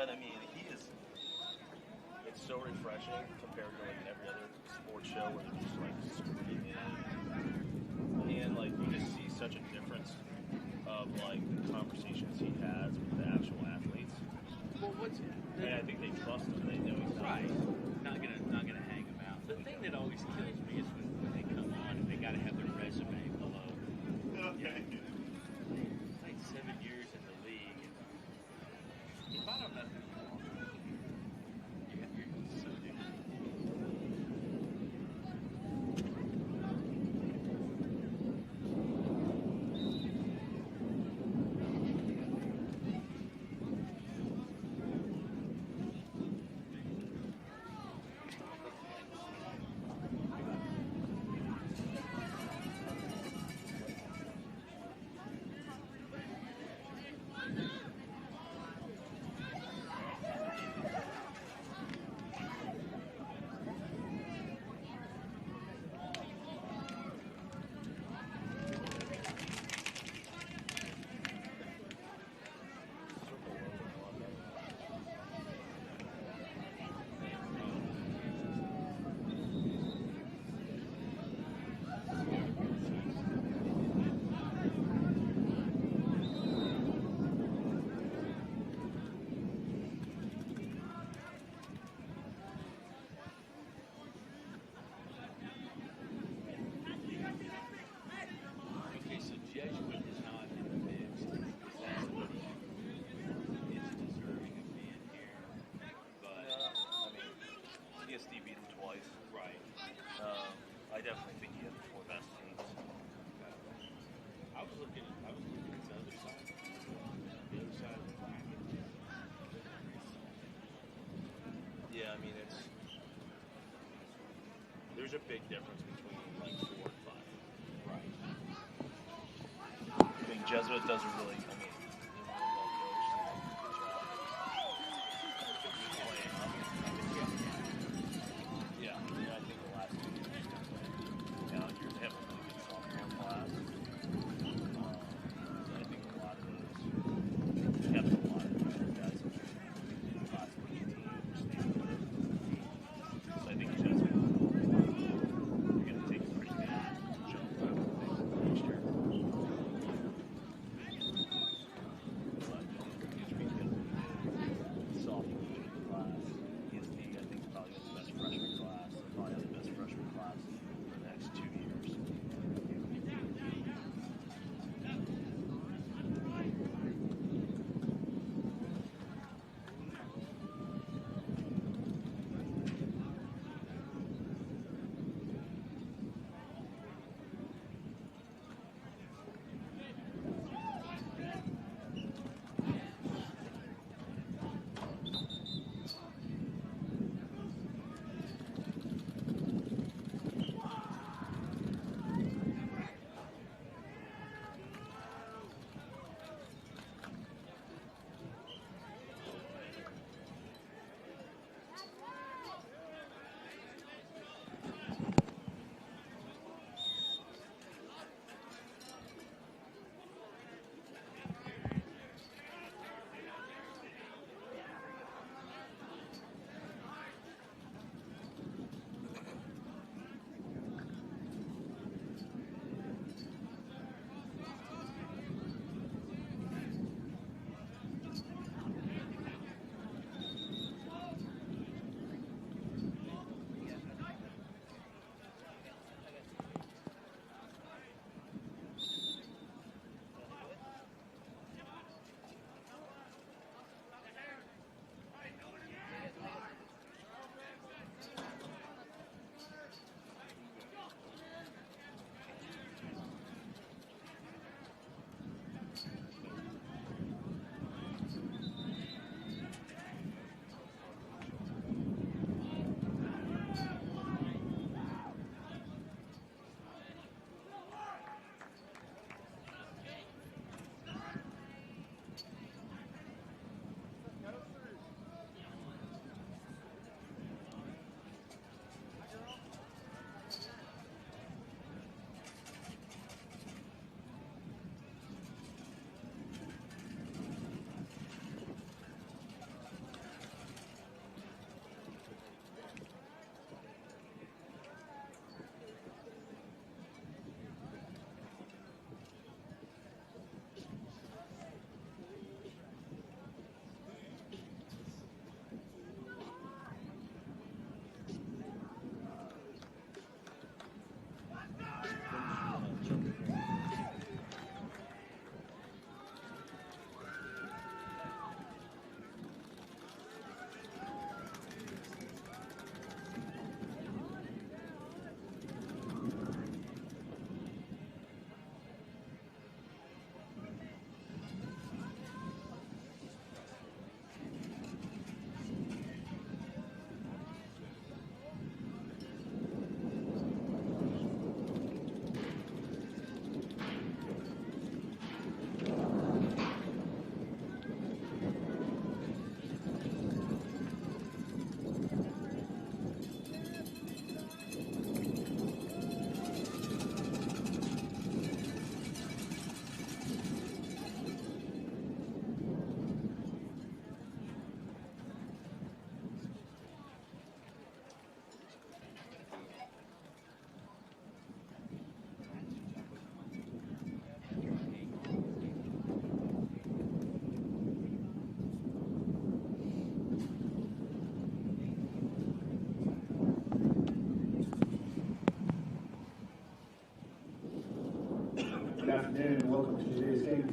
But I mean, it's so refreshing compared to like every other sports show where they're just like screaming. And like you just see such a difference of like the conversations he has with the actual athletes. Well, and I think they trust him. They know he's right. Not gonna hang him out. The thing that always kills me is when they come on and they gotta have their resume below. Okay. Played 7 years in the league. If I don't know who you are, you're so different. ESD beat him twice. Right. I definitely think he has the four best teams. I was looking at the other side. The other side of the bracket. Yeah, I mean there's a big difference between like 4 and 5. Right. I mean Jesuit does a really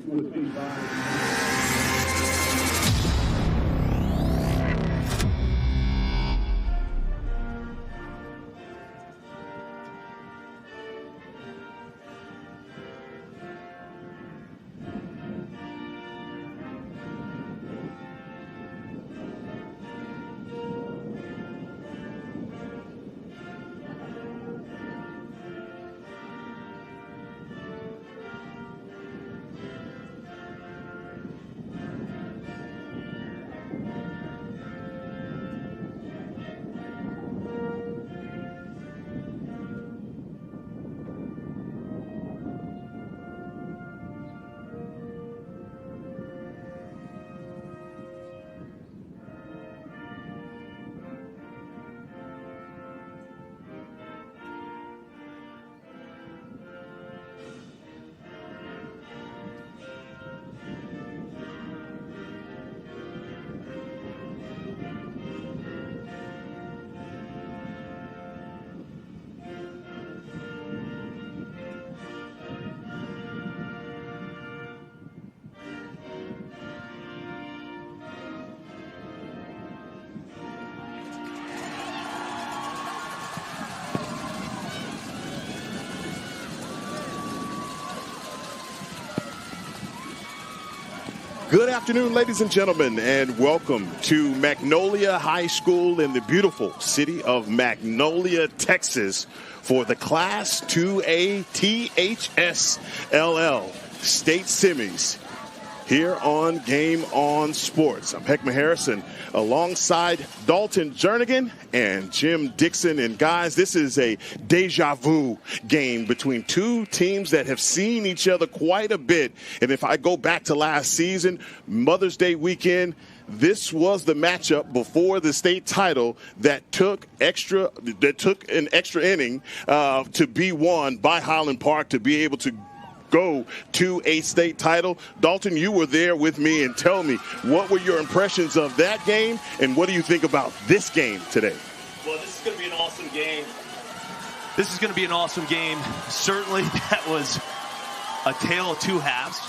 would be by. Good afternoon, ladies and gentlemen, and welcome to Magnolia High School in the beautiful city of Magnolia, Texas, for the Class 2A THSLL State Semis here on Game On Sports. I'm Heckman Harrison alongside Dalton Jernigan and Jim Dixon. And guys, this is a deja vu game between two teams that have seen each other quite a bit. And if I go back to last season, Mother's Day weekend, this was the matchup before the state title that took an extra inning to be won by Highland Park to be able to go to a state title. Dalton, you were there with me, and tell me, what were your impressions of that game, and what do you think about this game today? Well, this is going to be an awesome game. This is going to be an awesome game. Certainly, that was a tale of two halves,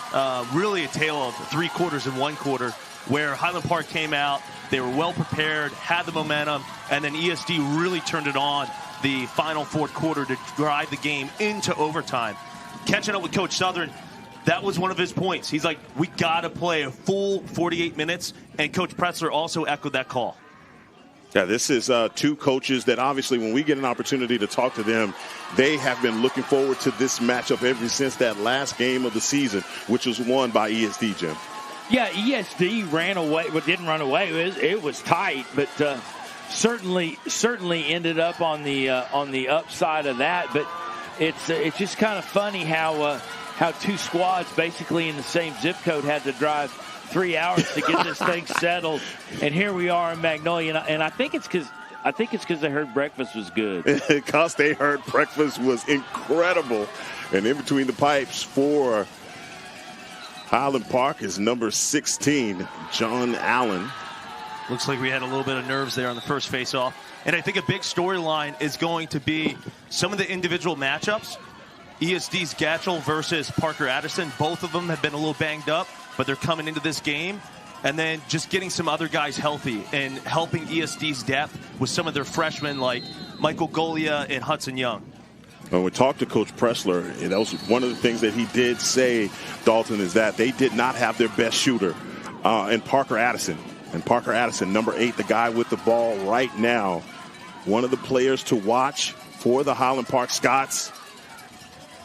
really a tale of 3 quarters and 1 quarter, where Highland Park came out, they were well prepared, had the momentum, and then ESD really turned it on the final 4th quarter to drive the game into overtime. Catching up with Coach Southern, that was one of his points. He's like, we got to play a full 48 minutes, and Coach Pretzler also echoed that call. Yeah, this is two coaches that obviously when we get an opportunity to talk to them, they have been looking forward to this matchup ever since that last game of the season, which was won by ESD, Jim. Yeah, ESD ran away, but didn't run away. It was tight, but certainly ended up on the upside of that. But it's just kind of funny how two squads basically in the same zip code had to drive 3 hours to get this thing settled, and here we are in Magnolia. And I think it's because they heard breakfast was good. Because they heard breakfast was incredible, and in between the pipes for Highland Park is number 16, John Allen. Looks like we had a little bit of nerves there on the first face-off. And I think a big storyline is going to be some of the individual matchups. ESD's Gatchell versus Parker Addison. Both of them have been a little banged up, but they're coming into this game. And then just getting some other guys healthy and helping ESD's depth with some of their freshmen like Michael Golia and Hudson Young. When we talked to Coach Pretzler, that was one of the things that he did say, Dalton, is that they did not have their best shooter in Parker Addison. And Parker Addison, number 8, the guy with the ball right now, one of the players to watch for the Highland Park Scots.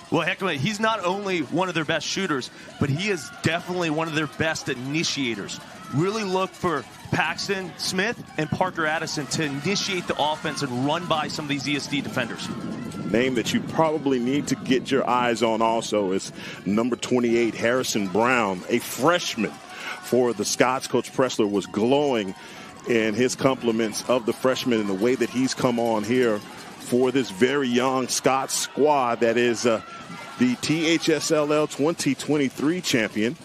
Well, heck, he's not only one of their best shooters, but he is definitely one of their best initiators. Really look for Paxton Smith and Parker Addison to initiate the offense and run by some of these ESD defenders. Name that you probably need to get your eyes on also is number 28, Harrison Brown, a freshman for the Scots. Coach Pretzler was glowing in his compliments of the freshman and the way that he's come on here for this very young Scots squad that is the THSLL 2023 champion.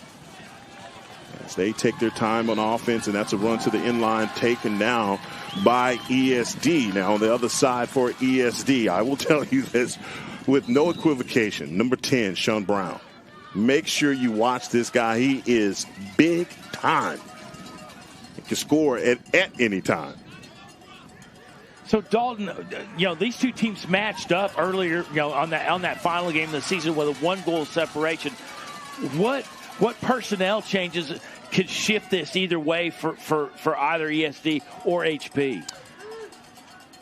As they take their time on offense, and that's a run to the inline taken now by ESD. Now on the other side for ESD, I will tell you this with no equivocation. Number 10, Sean Brown. Make sure you watch this guy. He is big time. He can score at any time. So Dalton, these two teams matched up earlier, on that final game of the season with a 1-goal separation. What personnel changes could shift this either way for either ESD or HP?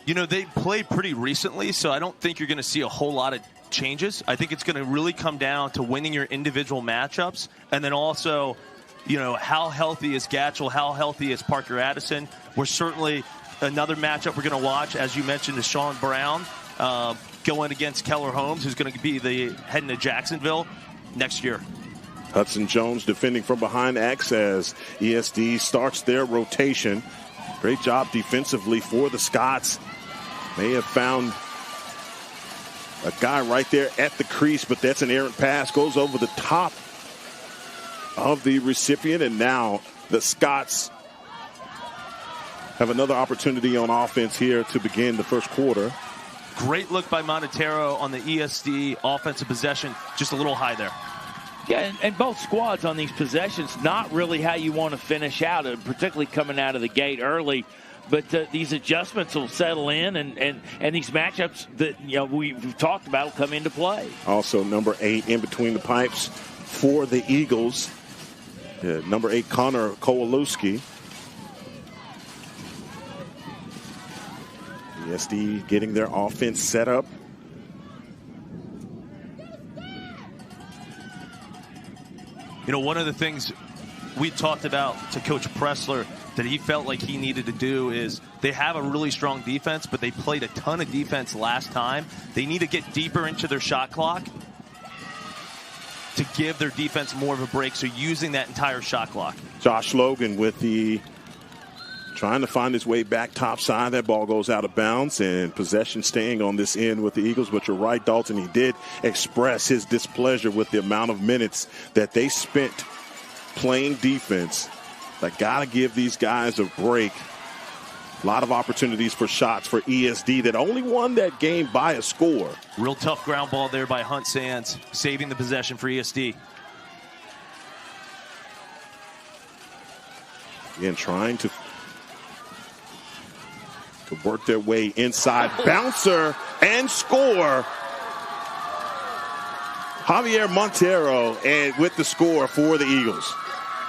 They played pretty recently, so I don't think you're going to see a whole lot of changes. I think it's going to really come down to winning your individual matchups, and then also, how healthy is Gatchel, how healthy is Parker Addison. We're certainly another matchup we're going to watch, as you mentioned, is Sean Brown going against Keller Holmes, who's going to be heading to Jacksonville next year. Hudson Jones defending from behind X as ESD starts their rotation. Great job defensively for the Scots. May have found a guy right there at the crease, but that's an errant pass. Goes over the top of the recipient, and now the Scots have another opportunity on offense here to begin the first quarter. Great look by Montero on the ESD offensive possession. Just a little high there. Yeah, and both squads on these possessions, not really how you want to finish out, particularly coming out of the gate early. But these adjustments will settle in, and these matchups that we've talked about will come into play. Also, number 8 in between the pipes for the Eagles. Number 8, Connor Kowalewski. ESD getting their offense set up. One of the things we talked about to Coach Pressler that he felt like he needed to do is they have a really strong defense, but they played a ton of defense last time. They need to get deeper into their shot clock to give their defense more of a break, so using that entire shot clock. Josh Logan with trying to find his way back topside. That ball goes out of bounds, and possession staying on this end with the Eagles. But you're right, Dalton, he did express his displeasure with the amount of minutes that they spent playing defense. I got to give these guys a break. A lot of opportunities for shots for ESD that only won that game by a score. Real tough ground ball there by Hunt Sands, saving the possession for ESD. Again, trying to work their way inside. Bouncer and score. Javier Montero and with the score for the Eagles.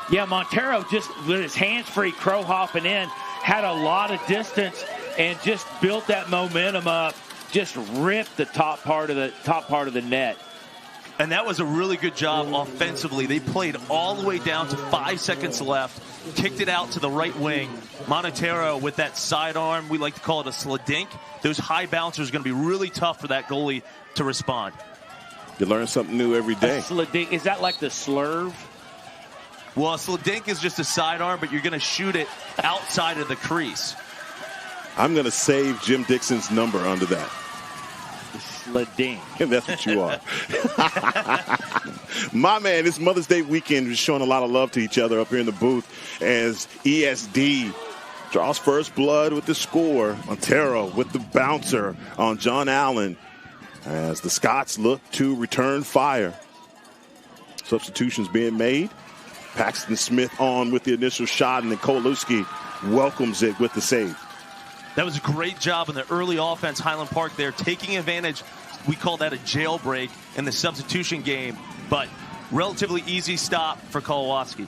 Yeah, Montero just with his hands free, crow hopping in, had a lot of distance and just built that momentum up. Just ripped the top part of the net. And that was a really good job offensively. They played all the way down to 5 seconds left, kicked it out to the right wing. Montero with that sidearm, we like to call it a sladink. Those high bouncers are going to be really tough for that goalie to respond. You learn something new every day. A sladink, is that like the slurve? Well, a sladink is just a sidearm, but you're going to shoot it outside of the crease. I'm going to save Jim Dixon's number under that. Sladink. And that's what you are. My man, this Mother's Day weekend is showing a lot of love to each other up here in the booth as ESD draws first blood with the score. Montero with the bouncer on John Allen as the Scots look to return fire. Substitutions being made. Paxton Smith on with the initial shot, and then Kowalewski welcomes it with the save. That was a great job in the early offense, Highland Park there, taking advantage. We call that a jailbreak in the substitution game, but relatively easy stop for Kowalewski.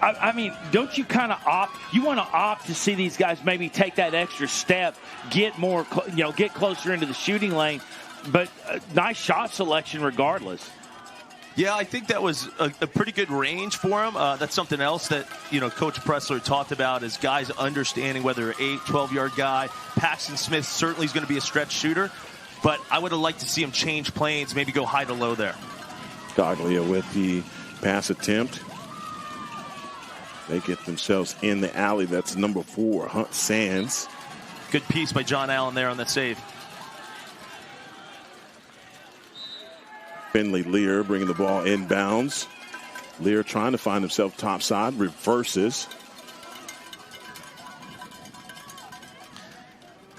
I mean, don't you kind of opt? You want to opt to see these guys maybe take that extra step, get more, get closer into the shooting lane, but nice shot selection regardless. Yeah, I think that was a pretty good range for him. That's something else that, Coach Pressler talked about is guys understanding whether an 8, 12-yard guy. Paxton Smith certainly is going to be a stretch shooter, but I would have liked to see him change planes, maybe go high to low there. Goglia with the pass attempt. They get themselves in the alley. That's number 4, Hunt Sands. Good piece by John Allen there on that save. Finley Lear bringing the ball inbounds. Lear trying to find himself topside, reverses.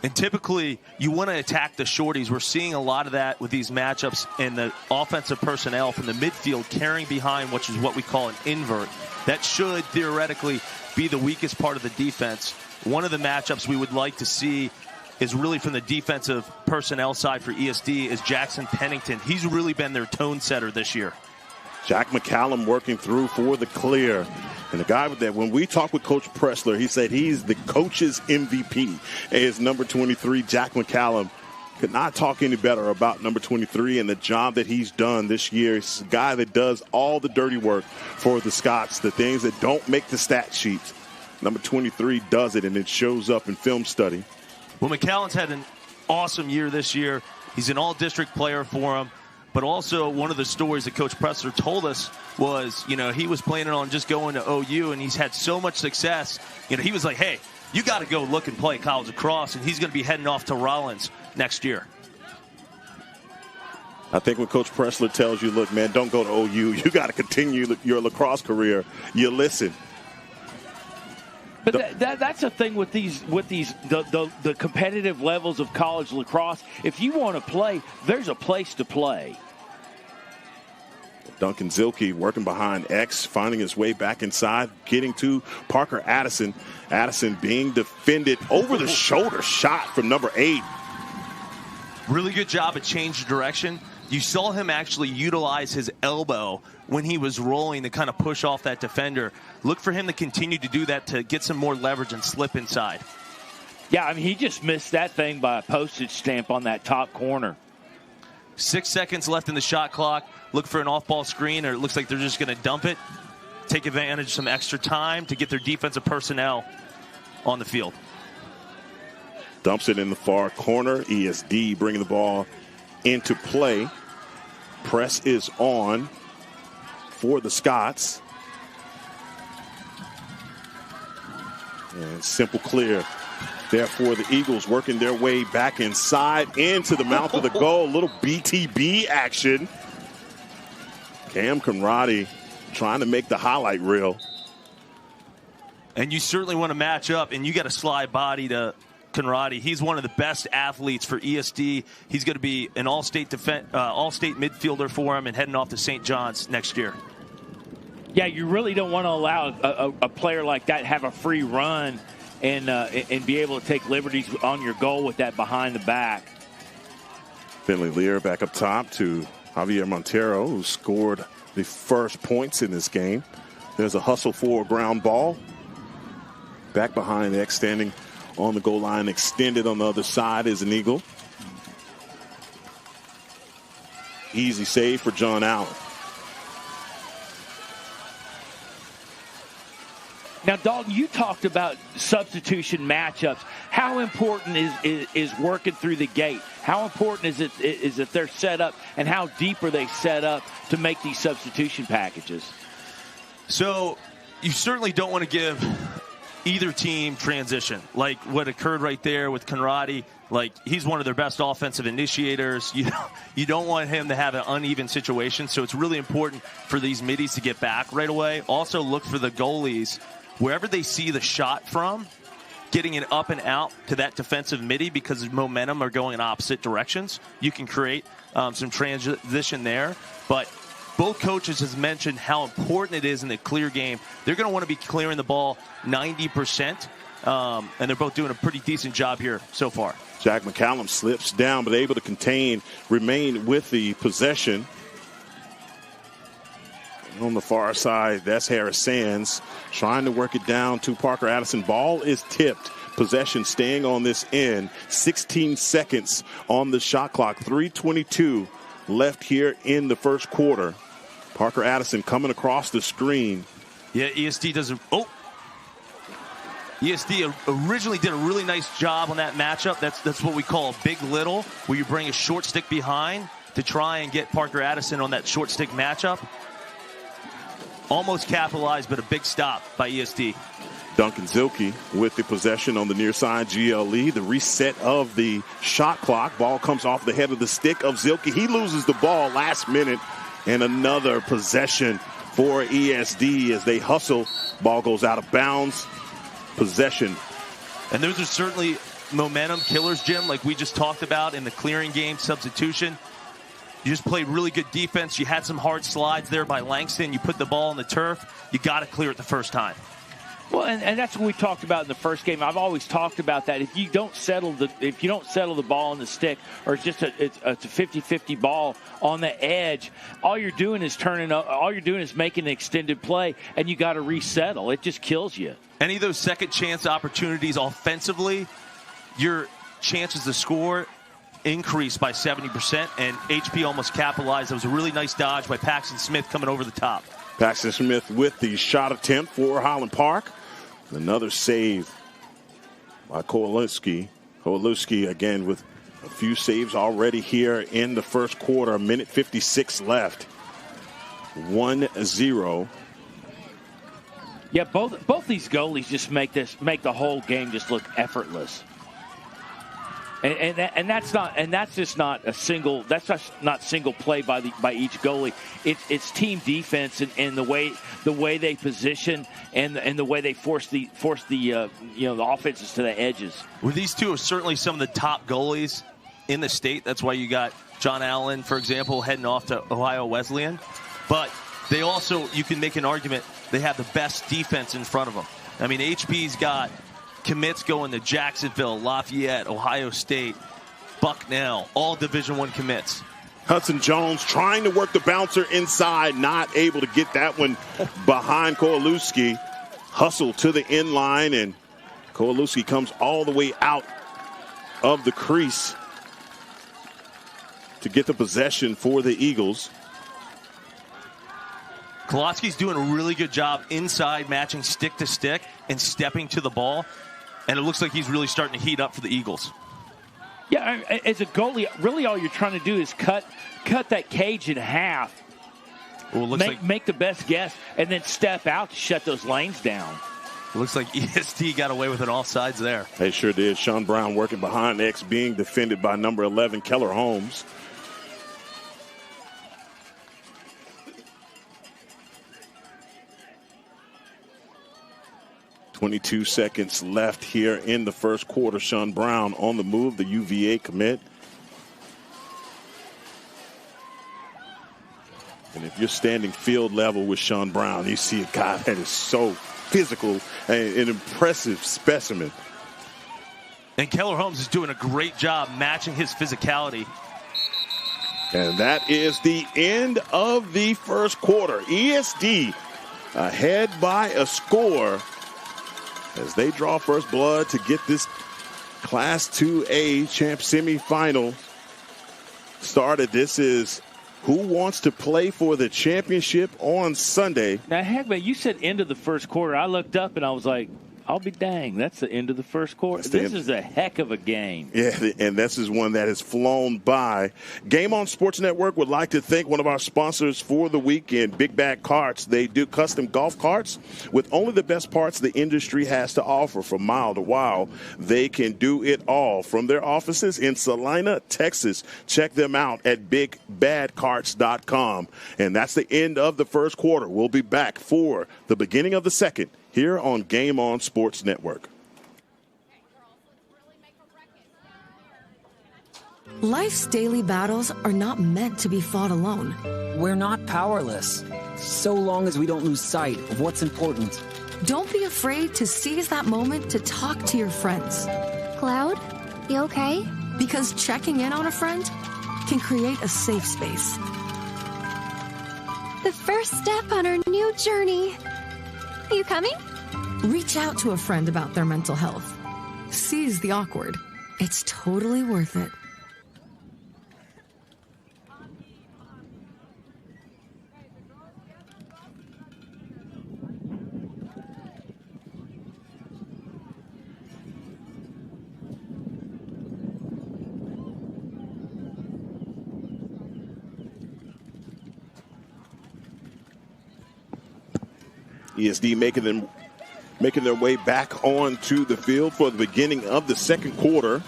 And typically, you want to attack the shorties. We're seeing a lot of that with these matchups and the offensive personnel from the midfield carrying behind, which is what we call an invert. That should theoretically be the weakest part of the defense. One of the matchups we would like to see is really from the defensive personnel side for ESD is Jackson Pennington. He's really been their tone setter this year. Jack McCallum working through for the clear. And the guy with that, when we talked with Coach Pressler, he said he's the coach's MVP. Is number 23, Jack McCallum. Could not talk any better about number 23 and the job that he's done this year. He's a guy that does all the dirty work for the Scots, the things that don't make the stat sheets. Number 23 does it, and it shows up in film study. Well, McCallum's had an awesome year this year. He's an all-district player for him. But also one of the stories that Coach Pressler told us was, he was planning on just going to OU, and he's had so much success. He was like, hey, you got to go look and play college lacrosse, and he's going to be heading off to Rollins next year. I think when Coach Pressler tells you, look, man, don't go to OU. You got to continue your lacrosse career. You listen. But that's the thing with the competitive levels of college lacrosse. If you want to play, there's a place to play. Duncan Zilke working behind X, finding his way back inside, getting to Parker Addison. Addison being defended over the shoulder shot from number 8. Really good job at change of direction. You saw him actually utilize his elbow when he was rolling to kind of push off that defender. Look for him to continue to do that to get some more leverage and slip inside. Yeah, I mean, he just missed that thing by a postage stamp on that top corner. 6 seconds left in the shot clock. Look for an off-ball screen, or it looks like they're just going to dump it. Take advantage of some extra time to get their defensive personnel on the field. Dumps it in the far corner. ESD bringing the ball into play. Press is on for the Scots. And simple clear. Therefore, the Eagles working their way back inside into the mouth of the goal. A little BTB action. Cam Conradi trying to make the highlight reel. And you certainly want to match up, and you got a slide body to Conradi. He's one of the best athletes for ESD. He's going to be an all-state midfielder for him and heading off to St. John's next year. Yeah, you really don't want to allow a player like that have a free run and be able to take liberties on your goal with that behind the back. Finley Lear back up top to Javier Montero, who scored the first points in this game. There's a hustle for a ground ball. Back behind X, standing on the goal line, extended on the other side is an Eagle. Easy save for John Allen. Now, Dalton, you talked about substitution matchups. How important is working through the gate? How important is that they're set up, and how deep are they set up to make these substitution packages? So you certainly don't want to give either team transition, like what occurred right there with Conradi. Like, he's one of their best offensive initiators. You don't want him to have an uneven situation, so it's really important for these middies to get back right away. Also, look for the goalies, wherever they see the shot from, getting it up and out to that defensive midi, because momentum are going in opposite directions. You can create some transition there. But both coaches has mentioned how important it is in the clear game. They're going to want to be clearing the ball 90%, and they're both doing a pretty decent job here so far. Jack McCallum slips down, but able to remain with the possession. On the far side, that's Harris Sands trying to work it down to Parker Addison. Ball is tipped. Possession staying on this end. 16 seconds on the shot clock. 3:22 left here in the first quarter. Parker Addison coming across the screen. Yeah, ESD does ESD originally did a really nice job on that matchup. That's what we call a big little, where you bring a short stick behind to try and get Parker Addison on that short stick matchup. Almost capitalized, but a big stop by ESD. Duncan Zilke with the possession on the near side. GLE, the reset of the shot clock. Ball comes off the head of the stick of Zilke. He loses the ball last minute, and another possession for ESD as they hustle. Ball goes out of bounds. Possession. And those are certainly momentum killers, Jim, like we just talked about in the clearing game, substitution. You just played really good defense. You had some hard slides there by Langston. You put the ball on the turf. You got to clear it the first time. Well, and that's what we talked about in the first game. I've always talked about that. If you don't settle the ball on the stick, or it's just it's a 50-50 ball on the edge, all you're doing is making an extended play, and you got to resettle. It just kills you. Any of those second chance opportunities offensively, your chances to score increased by 70%, and HP almost capitalized. It was a really nice dodge by Paxton Smith coming over the top. Paxton Smith with the shot attempt for Highland Park. Another save by Kowalewski. Kowalewski again with a few saves already here in the first quarter. A minute 56 left. 1-0. Yeah, both these goalies just make the whole game just look effortless. And that's just not a single. That's just not single play by each goalie. It's team defense and the way they position and the way they force the offenses to the edges. Well, these two are certainly some of the top goalies in the state. That's why you got John Allen, for example, heading off to Ohio Wesleyan. But they also, you can make an argument, they have the best defense in front of them. I mean, HP's got commits going to Jacksonville, Lafayette, Ohio State, Bucknell, all Division I commits. Hudson Jones trying to work the bouncer inside, not able to get that one behind Kowalewski. Hustle to the end line, and Kowalewski comes all the way out of the crease to get the possession for the Eagles. Koloski's doing a really good job inside, matching stick to stick and stepping to the ball. And it looks like he's really starting to heat up for the Eagles. Yeah, as a goalie, really all you're trying to do is cut that cage in half. Well, make the best guess, and then step out to shut those lanes down. It looks like ESD got away with it all sides there. They sure did. Sean Brown working behind X, being defended by number 11, Keller Holmes. .22 seconds left here in the first quarter. Sean Brown on the move, the UVA commit. And if you're standing field level with Sean Brown, you see a guy that is so physical and an impressive specimen. And Keller Holmes is doing a great job matching his physicality. And that is the end of the first quarter. ESD ahead by a score as they draw first blood to get this Class 2A champ semifinal started. This is who wants to play for the championship on Sunday. Now, heck, man, you said end of the first quarter. I looked up and I was like, I'll be dang, that's the end of the first quarter. This is a heck of a game. Yeah, and this is one that has flown by. Game On Sports Network would like to thank one of our sponsors for the weekend, Big Bag Carts. They do custom golf carts with only the best parts the industry has to offer. From mile to wow, they can do it all. From their offices in Salina, Texas, check them out at bigbadcarts.com. And that's the end of the first quarter. We'll be back for the beginning of the second here on Game On Sports Network. Life's daily battles are not meant to be fought alone. We're not powerless, so long as we don't lose sight of what's important. Don't be afraid to seize that moment to talk to your friends. Cloud, you okay? Because checking in on a friend can create a safe space. The first step on our new journey. Are you coming? Reach out to a friend about their mental health. Seize the awkward. It's totally worth it. ESD making their way back onto the field for the beginning of the second quarter.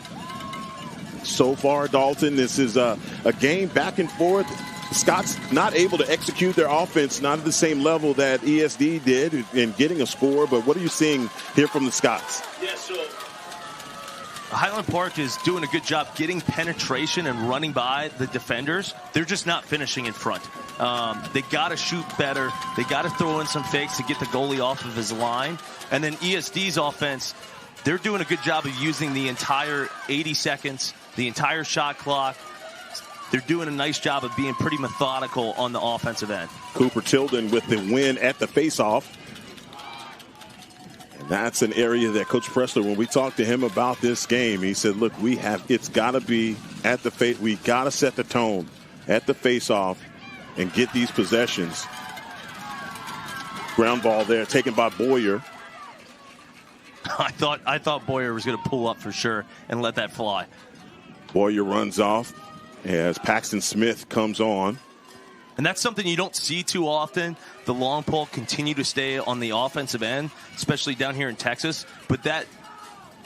So far, Dalton, this is a game back and forth. Scott's not able to execute their offense, not at the same level that ESD did in getting a score. But what are you seeing here from the Scots? Yeah, so Highland Park is doing a good job getting penetration and running by the defenders. They're just not finishing in front. They got to shoot better. They got to throw in some fakes to get the goalie off of his line. And then ESD's offense, they're doing a good job of using the entire 80 seconds, the entire shot clock. They're doing a nice job of being pretty methodical on the offensive end. Cooper Tilden with the win at the faceoff. And that's an area that Coach Pressler, when we talked to him about this game, he said, look, it's got to be at the face. We got to set the tone at the faceoff and get these possessions. Ground ball there taken by Boyer. I thought Boyer was going to pull up for sure and let that fly. Boyer runs off as Paxton Smith comes on. And that's something you don't see too often. The long pole continue to stay on the offensive end, especially down here in Texas. But that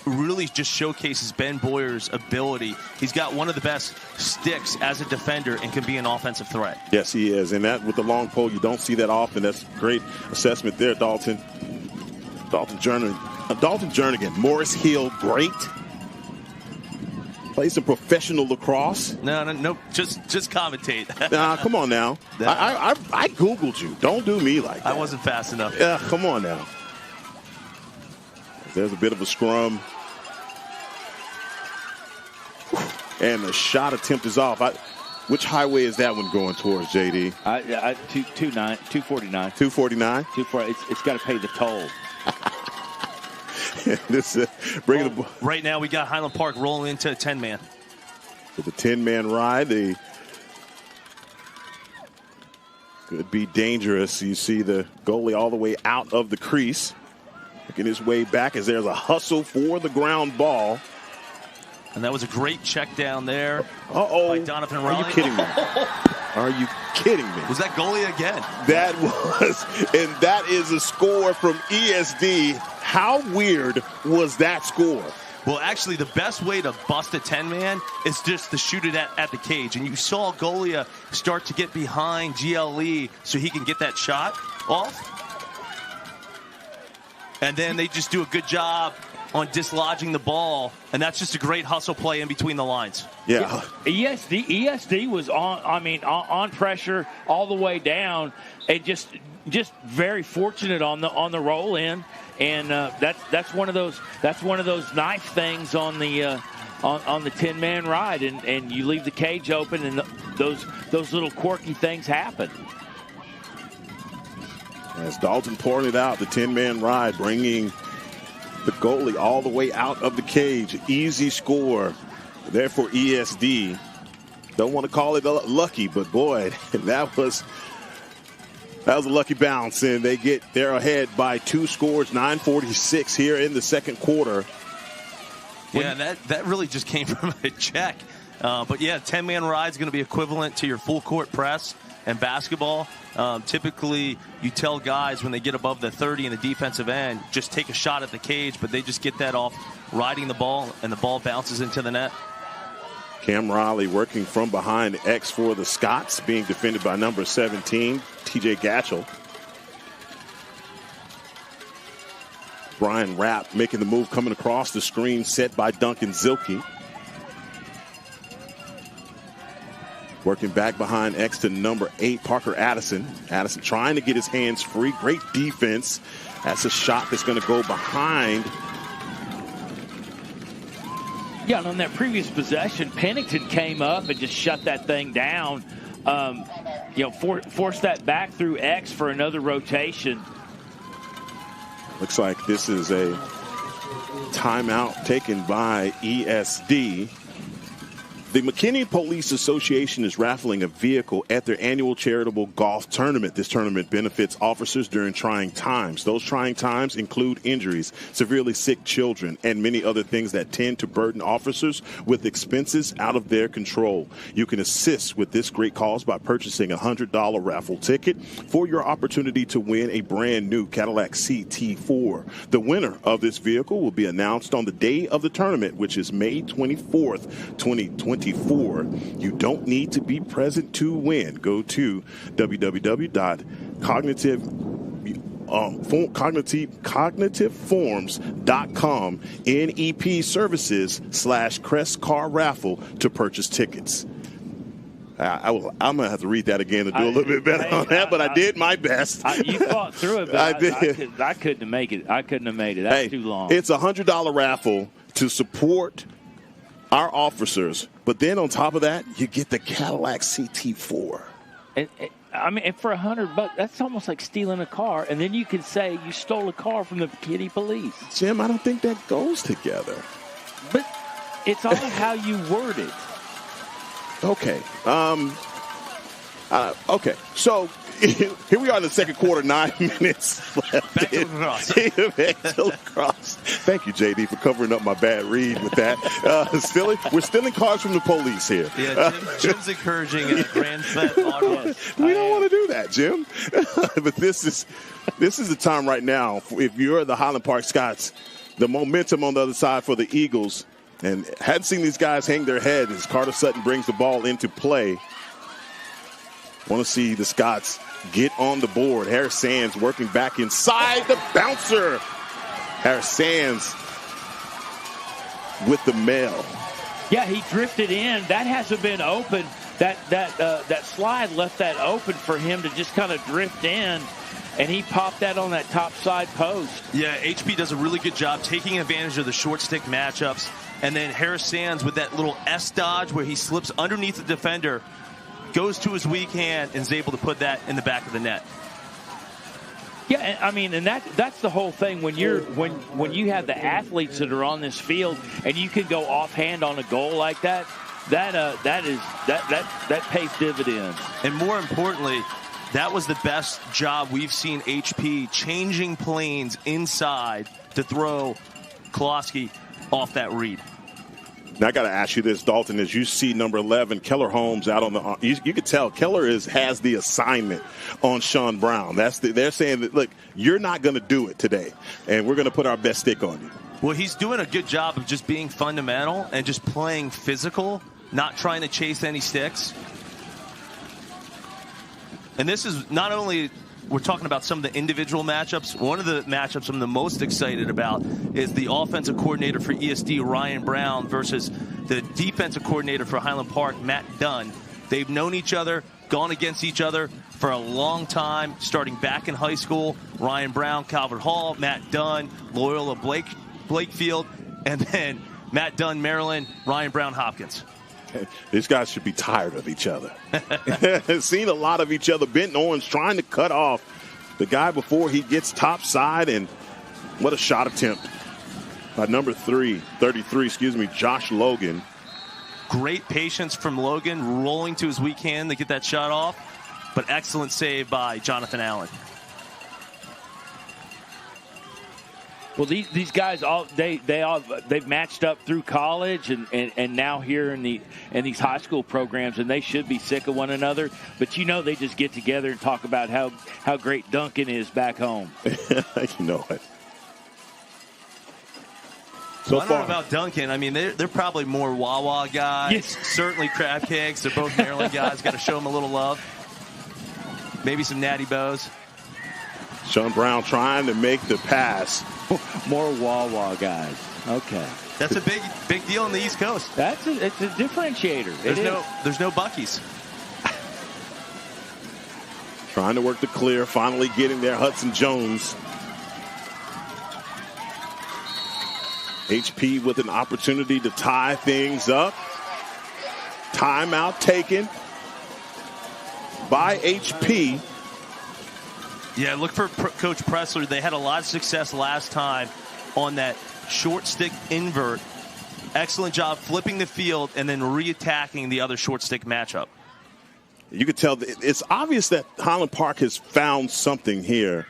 really just showcases Ben Boyer's ability. He's got one of the best sticks as a defender and can be an offensive threat. Yes, he is. And that with the long pole, you don't see that often. That's great assessment there, Dalton. Dalton Jernigan, Morris Hill, great. Play some professional lacrosse. No, just commentate. Nah, come on now. I Googled you. Don't do me like that. I wasn't fast enough. Yeah, come on now. There's a bit of a scrum. And the shot attempt is off. Which highway is that one going towards, JD? 249. 249? It's got to pay the toll. Right now we got Highland Park rolling into a 10-man. With the 10-man ride, they could be dangerous. You see the goalie all the way out of the crease, making his way back as there's a hustle for the ground ball. And that was a great check down there by Donovan Raleigh. Are you kidding me? Are you kidding me? Was that goalie again? That was, and that is a score from ESD. How weird was that score? Well, actually, the best way to bust a 10-man is just to shoot it at the cage. And you saw Golia start to get behind GLE so he can get that shot off. And then they just do a good job on dislodging the ball, and that's just a great hustle play in between the lines. Yeah. ESD was on pressure all the way down, and just very fortunate on the roll in, and that's one of those knife things on the 10-man ride, and you leave the cage open, and those little quirky things happen. As Dalton pointed out, the 10-man ride bringing the goalie all the way out of the cage. Easy score there for ESD. Don't want to call it lucky, but boy, that was a lucky bounce, and they're ahead by 2 scores, 9:46 here in the second quarter. Yeah, that really just came from a check. But yeah, 10-man ride is going to be equivalent to your full court press and basketball. Typically, you tell guys when they get above the 30 in the defensive end, just take a shot at the cage, but they just get that off riding the ball, and the ball bounces into the net. Cam Riley working from behind X for the Scots, being defended by number 17, TJ Gatchell. Brian Rapp making the move, coming across the screen, set by Duncan Zilke. Working back behind X to number 8, Parker Addison. Addison trying to get his hands free. Great defense. That's a shot that's going to go behind. Yeah, and on that previous possession, Pennington came up and just shut that thing down. Forced that back through X for another rotation. Looks like this is a timeout taken by ESD. The McKinney Police Association is raffling a vehicle at their annual charitable golf tournament. This tournament benefits officers during trying times. Those trying times include injuries, severely sick children, and many other things that tend to burden officers with expenses out of their control. You can assist with this great cause by purchasing a $100 raffle ticket for your opportunity to win a brand new Cadillac CT4. The winner of this vehicle will be announced on the day of the tournament, which is May 24th, 2024. You don't need to be present to win. Go to www.cognitive cognitiveforms.com, NEP services/Crest Car Raffle to purchase tickets. I'm going to have to read that again to do a little bit better on that, but I did my best. You fought through it, but I couldn't have made it. I couldn't have made it. That's too long. It's a $100 raffle to support our officers, but then on top of that, you get the Cadillac CT4. And for $100, that's almost like stealing a car, and then you can say you stole a car from the kitty police. Jim, I don't think that goes together. But it's all how you word it. Okay. Okay. So here we are in the second quarter, 9 minutes left. Back to lacrosse. Back to lacrosse. Thank you, JD, for covering up my bad read with that. We're stealing cars from the police here. Yeah, Jim's encouraging a grand theft auto. We don't want to do that, Jim. But this is the time right now. If you're the Highland Park Scots, the momentum on the other side for the Eagles. And hadn't seen these guys hang their head as Carter Sutton brings the ball into play. Want to see the Scots get on the board. Harris Sands working back inside the bouncer. Harris Sands with the mail. Yeah, he drifted in. That hasn't been open. That slide left that open for him to just kind of drift in. And he popped that on that top side post. Yeah, HP does a really good job taking advantage of the short stick matchups. And then Harris Sands with that little S dodge where he slips underneath the defender, goes to his weak hand, and is able to put that in the back of the net. Yeah, and that's the whole thing. When you have the athletes that are on this field and you can go offhand on a goal like that pays dividends. And more importantly, that was the best job we've seen HP changing planes inside to throw Kowalski off that read. Now I got to ask you this, Dalton, as you see number 11, Keller Holmes out on the – you can tell Keller has the assignment on Sean Brown. They're saying that, look, you're not going to do it today, and we're going to put our best stick on you. Well, he's doing a good job of just being fundamental and just playing physical, not trying to chase any sticks. And this is not only – we're talking about some of the individual matchups. One of the matchups I'm the most excited about is the offensive coordinator for ESD, Ryan Brown, versus the defensive coordinator for Highland Park, Matt Dunn. They've known each other, gone against each other for a long time, starting back in high school. Ryan Brown, Calvert Hall, Matt Dunn, Loyola Blakefield, and then Matt Dunn, Maryland, Ryan Brown, Hopkins. These guys should be tired of each other. Seen a lot of each other. Benton Owens trying to cut off the guy before he gets top side, and what a shot attempt by number 33, Josh Logan. Great patience from Logan, rolling to his weak hand to get that shot off, but excellent save by Jonathan Allen. Well, these guys they've matched up through college and now here in these high school programs, and they should be sick of one another. But they just get together and talk about how great Duncan is back home. You know it. So I don't know about Duncan. I mean, they're probably more Wawa guys. Yes. Certainly crab cakes. They're both Maryland guys. Got to show them a little love. Maybe some Natty Bows. Sean Brown trying to make the pass. More Wawa guys. Okay. That's a big deal on the East Coast. It's a differentiator. There's no Buc-ee's. Trying to work the clear, finally getting there. Hudson Jones. HP with an opportunity to tie things up. Timeout taken by HP. Yeah, look for Coach Pressler. They had a lot of success last time on that short stick invert. Excellent job flipping the field and then reattacking the other short stick matchup. You could tell it's obvious that Highland Park has found something here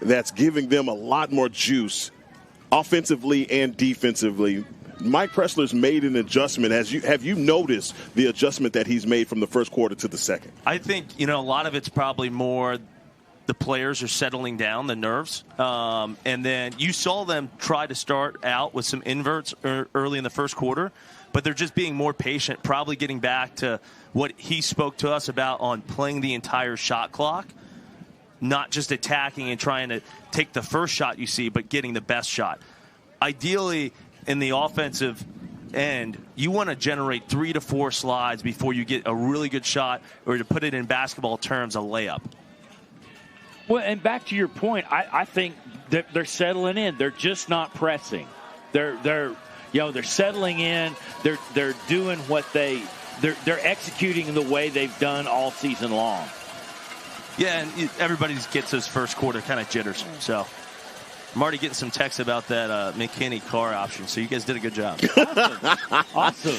that's giving them a lot more juice offensively and defensively. Mike Pressler's made an adjustment. Have you noticed the adjustment that he's made from the first quarter to the second? I think, a lot of it's probably more the players are settling down, the nerves. And then you saw them try to start out with some inverts early in the first quarter, but they're just being more patient, probably getting back to what he spoke to us about on playing the entire shot clock. not just attacking and trying to take the first shot you see, but getting the best shot. Ideally, in the offensive end, you want to generate 3 to 4 slides before you get a really good shot, or to put it in basketball terms, a layup. Well, and back to your point, I think that they're settling in. They're just not pressing. They're settling in. They're doing what they're executing the way they've done all season long. Yeah, and everybody gets those first quarter kind of jitters. So I'm already getting some texts about that McKinney car option. So you guys did a good job. Awesome.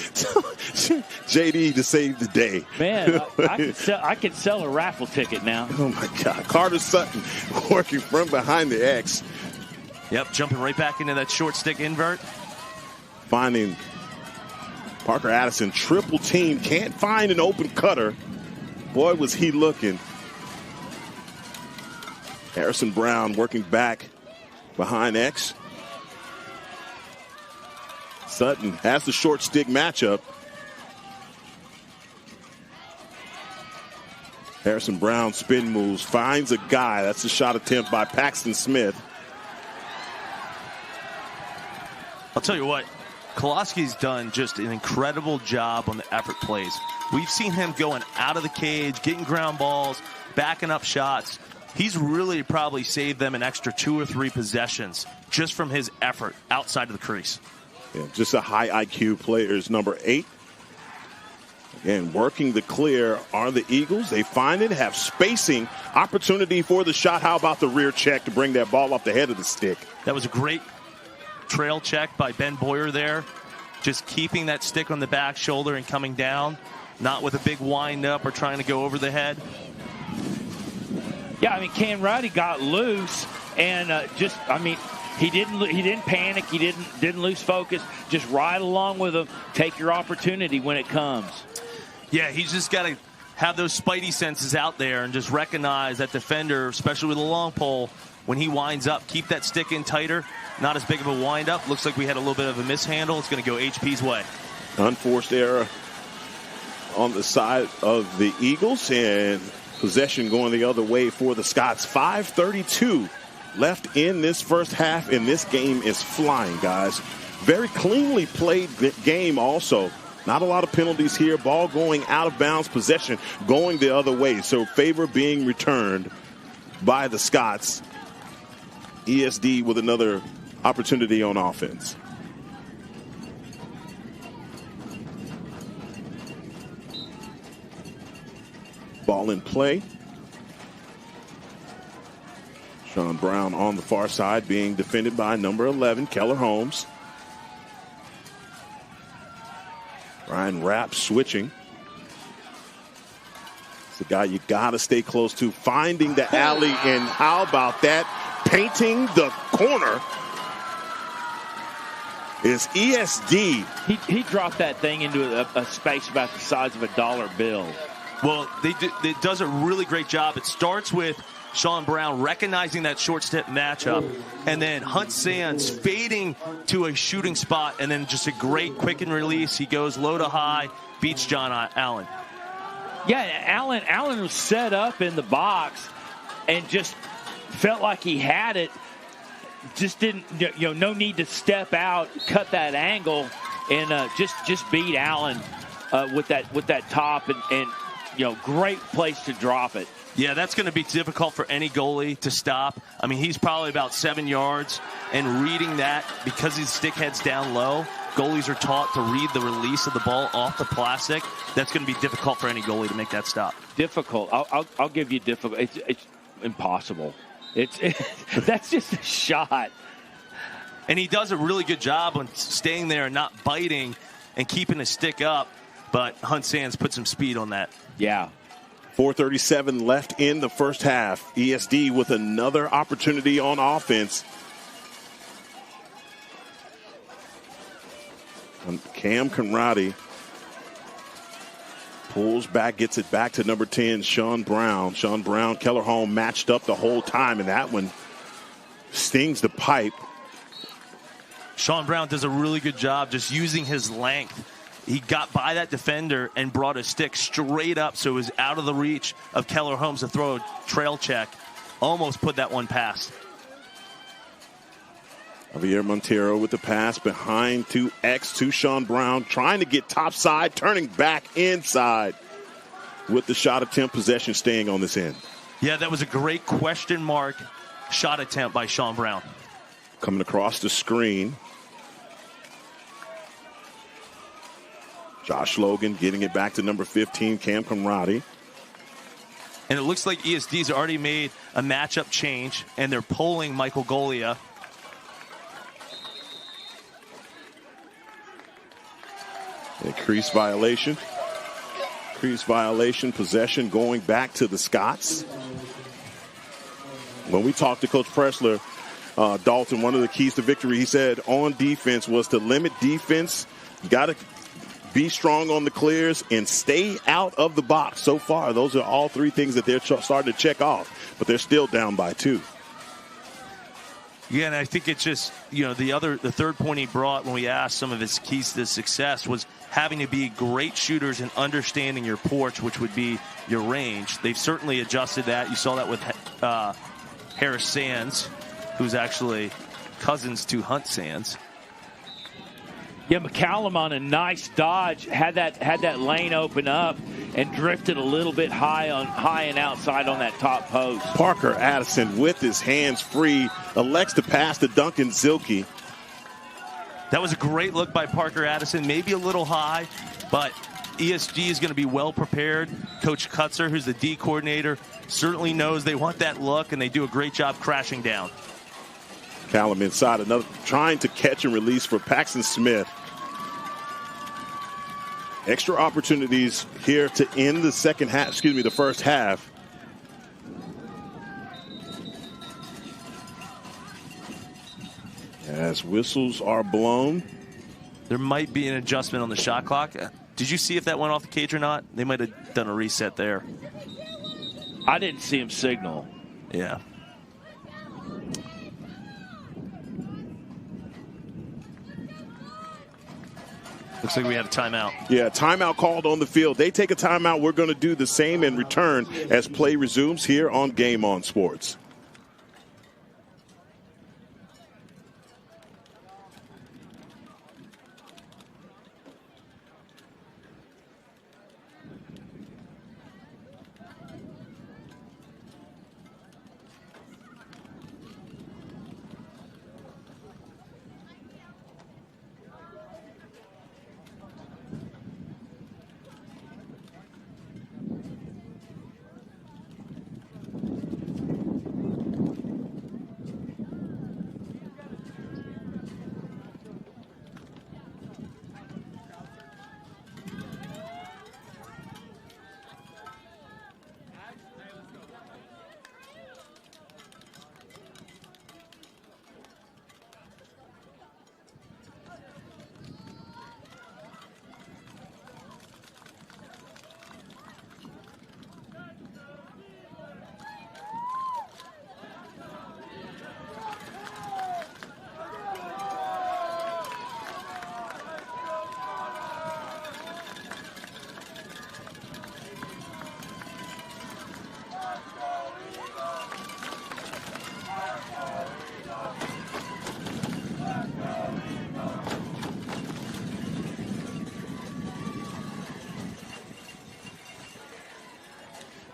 JD to save the day. Man, I could sell a raffle ticket now. Oh, my God. Carter Sutton working from behind the X. Yep, jumping right back into that short stick invert. Finding Parker Addison triple team. Can't find an open cutter. Boy, was he looking. Harrison Brown working back behind X. Sutton has the short stick matchup. Harrison Brown spin moves, finds a guy. That's a shot attempt by Paxton Smith. I'll tell you what, Koloski's done just an incredible job on the effort plays. We've seen him going out of the cage, getting ground balls, backing up shots. He's really probably saved them an extra 2 or 3 possessions just from his effort outside of the crease. Yeah, just a high IQ player is number 8. Again, working the clear are the Eagles. They find it, have spacing, opportunity for the shot. How about the rear check to bring that ball off the head of the stick? That was a great trail check by Ben Boyer there. Just keeping that stick on the back shoulder and coming down, not with a big wind up or trying to go over the head. Yeah, I mean, Cam Ruddy got loose and he didn't panic. He didn't lose focus. Just ride along with him. Take your opportunity when it comes. Yeah, he's just got to have those spidey senses out there and just recognize that defender, especially with a long pole, when he winds up, keep that stick in tighter. Not as big of a wind up. Looks like we had a little bit of a mishandle. It's going to go HP's way. Unforced error on the side of the Eagles, and possession going the other way for the Scots. 5:32 left in this first half, and this game is flying, guys. Very cleanly played game also. Not a lot of penalties here. Ball going out of bounds, possession going the other way. So favor being returned by the Scots. ESD with another opportunity on offense. Ball in play. Sean Brown on the far side being defended by number 11, Keller Holmes. Ryan Rapp switching. It's the guy you got to stay close to. Finding the alley, and how about that? Painting the corner is ESD. He dropped that thing into a space about the size of a dollar bill. Well, it does a really great job. It starts with Sean Brown recognizing that short step matchup, and then Hunt Sands fading to a shooting spot, and then just a great quick and release. He goes low to high, beats John Allen. Yeah, Allen was set up in the box and just felt like he had it. Just didn't, no need to step out, cut that angle, and just beat Allen with that top, and great place to drop it. Yeah, that's going to be difficult for any goalie to stop. I mean, he's probably about 7 yards, and reading that, because his stick head's down low, goalies are taught to read the release of the ball off the plastic. That's going to be difficult for any goalie to make that stop. Difficult. I'll give you difficult. It's impossible. That's just a shot. And he does a really good job on staying there and not biting and keeping his stick up, but Hunt Sands put some speed on that. Yeah. 4:37 left in the first half. ESD with another opportunity on offense. And Cam Conradi pulls back, gets it back to number 10, Sean Brown. Sean Brown, Keller Holm matched up the whole time, and that one stings the pipe. Sean Brown does a really good job just using his length. He got by that defender and brought his stick straight up, so it was out of the reach of Keller Holmes to throw a trail check. almost put that one past. Javier Montero with the pass behind to Sean Brown, trying to get topside, turning back inside with the shot attempt, possession staying on this end. Yeah, that was a great question mark shot attempt by Sean Brown. Coming across the screen. Josh Logan getting it back to number 15, Cam Conradi. And it looks like ESD's already made a matchup change, and they're pulling Michael Golia. A crease violation. Crease violation, possession going back to the Scots. When we talked to Coach Pressler, Dalton, one of the keys to victory, he said on defense was to limit defense. You got to be strong on the clears and stay out of the box. So far, those are all three things that they're starting to check off, but they're still down by 2. Yeah, and I think it's just, the third point he brought when we asked some of his keys to success was having to be great shooters and understanding your porch, which would be your range. They've certainly adjusted that. You saw that with Harris Sands, who's actually cousins to Hunt Sands. Yeah, McCallum on a nice dodge had that lane open up and drifted a little bit high and outside on that top post. Parker Addison with his hands free elects to pass to Duncan Zilke. That was a great look by Parker Addison, maybe a little high, but ESG is going to be well prepared. Coach Kutzer, who's the D coordinator, certainly knows they want that look, and they do a great job crashing down. Callum inside, another trying to catch and release for Paxton Smith. Extra opportunities here to end the the first half. As whistles are blown. There might be an adjustment on the shot clock. Did you see if that went off the cage or not? They might have done a reset there. I didn't see him signal. Yeah. Looks like we had a timeout. Yeah, timeout called on the field. They take a timeout. We're going to do the same in return as play resumes here on Game On Sports.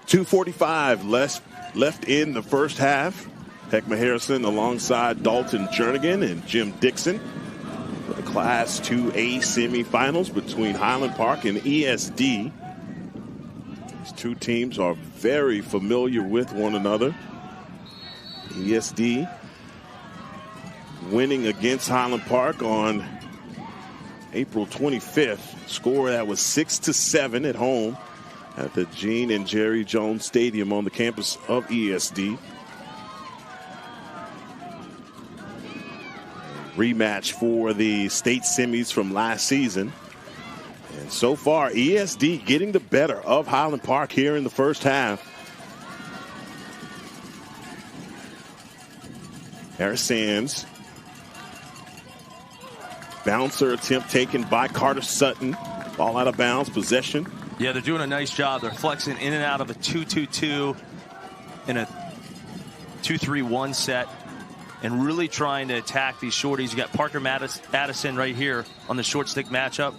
.245 left in the first half. Heckma Harrison alongside Dalton Jernigan and Jim Dixon for the Class 2A semifinals between Highland Park and ESD. These two teams are very familiar with one another. ESD winning against Highland Park on April 25th. Score that was 6-7 at home at the Gene and Jerry Jones Stadium on the campus of ESD. Rematch for the state semis from last season. And so far, ESD getting the better of Highland Park here in the first half. Harris Sands. Bouncer attempt taken by Carter Sutton. Ball out of bounds, possession. Yeah, they're doing a nice job. They're flexing in and out of a 2-2-2 in a 2-3-1 set and really trying to attack these shorties. You got Parker Addison right here on the short stick matchup.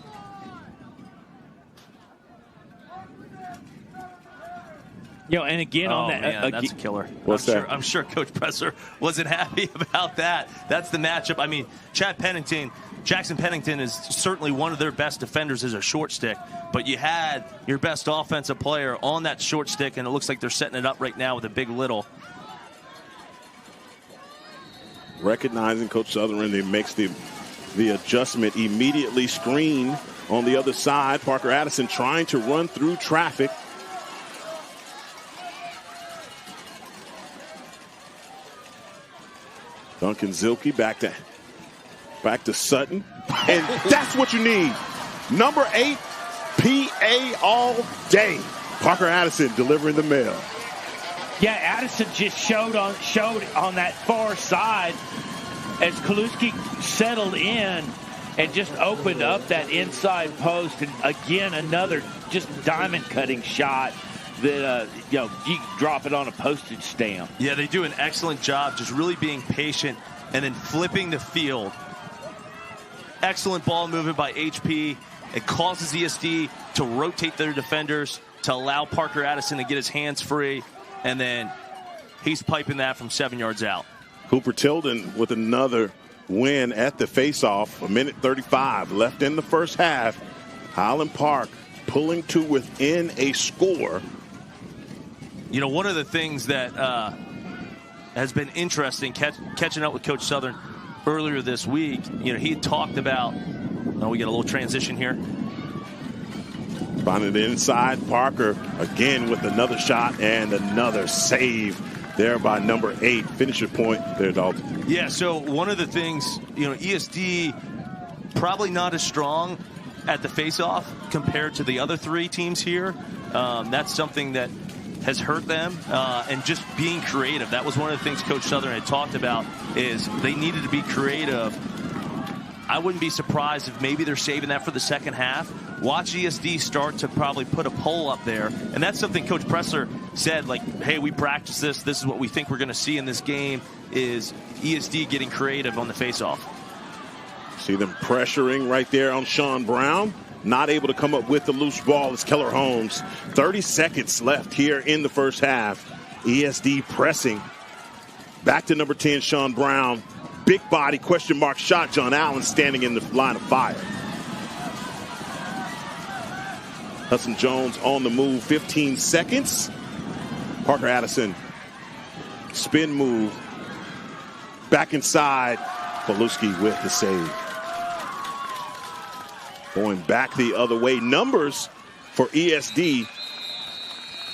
And again on that, man, that's a killer. What's that? I'm sure Coach Presser wasn't happy about that. That's the matchup. I mean, Jackson Pennington is certainly one of their best defenders as a short stick, but you had your best offensive player on that short stick, and it looks like they're setting it up right now with a big little. Recognizing Coach Sutherland, he makes the adjustment immediately. Screen on the other side. Parker Addison trying to run through traffic. Duncan Zilke back to Sutton. And that's what you need. Number 8, PA all day. Parker Addison delivering the mail. Yeah, Addison just showed on that far side as Kaluski settled in and just opened up that inside post. And again, another just diamond cutting shot that you can drop it on a postage stamp. Yeah, they do an excellent job just really being patient and then flipping the field. Excellent ball movement by HP. It causes ESD to rotate their defenders to allow Parker Addison to get his hands free, and then he's piping that from 7 yards out. Cooper Tilden with another win at the faceoff. 1:35 left in the first half. Highland Park pulling to within a score. One of the things that has been interesting, catching up with Coach Southern earlier this week, he had talked about, we get a little transition here. Finding it inside. Parker again with another shot and another save there by number 8. Finisher point there, Dalton. Yeah, so one of the things, ESD probably not as strong at the faceoff compared to the other 3 teams here. That's something that has hurt them, and just being creative. That was one of the things Coach Southern had talked about, is they needed to be creative. I wouldn't be surprised if maybe they're saving that for the second half. Watch ESD start to probably put a pole up there, and that's something Coach Presser said, hey, we practice this. This is what we think we're going to see in this game, is ESD getting creative on the faceoff. See them pressuring right there on Sean Brown. Not able to come up with the loose ball is Keller Holmes. 30 seconds left here in the first half. ESD pressing. Back to number 10, Sean Brown. Big body, question mark shot. John Allen standing in the line of fire. Hudson Jones on the move, 15 seconds. Parker Addison, spin move. Back inside. Paluski with the save. Going back the other way. Numbers for ESD.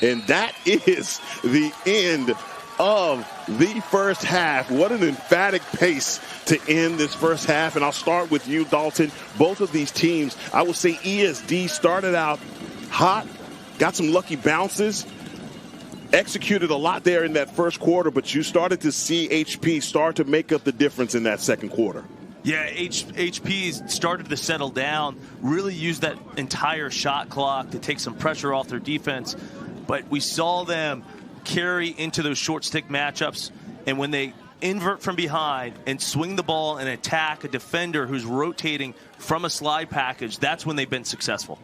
And that is the end of the first half. What an emphatic pace to end this first half. And I'll start with you, Dalton. Both of these teams, I would say ESD started out hot, got some lucky bounces, executed a lot there in that first quarter, but you started to see HP start to make up the difference in that second quarter. Yeah, HP started to settle down, really used that entire shot clock to take some pressure off their defense. But we saw them carry into those short stick matchups, and when they invert from behind and swing the ball and attack a defender who's rotating from a slide package, that's when they've been successful.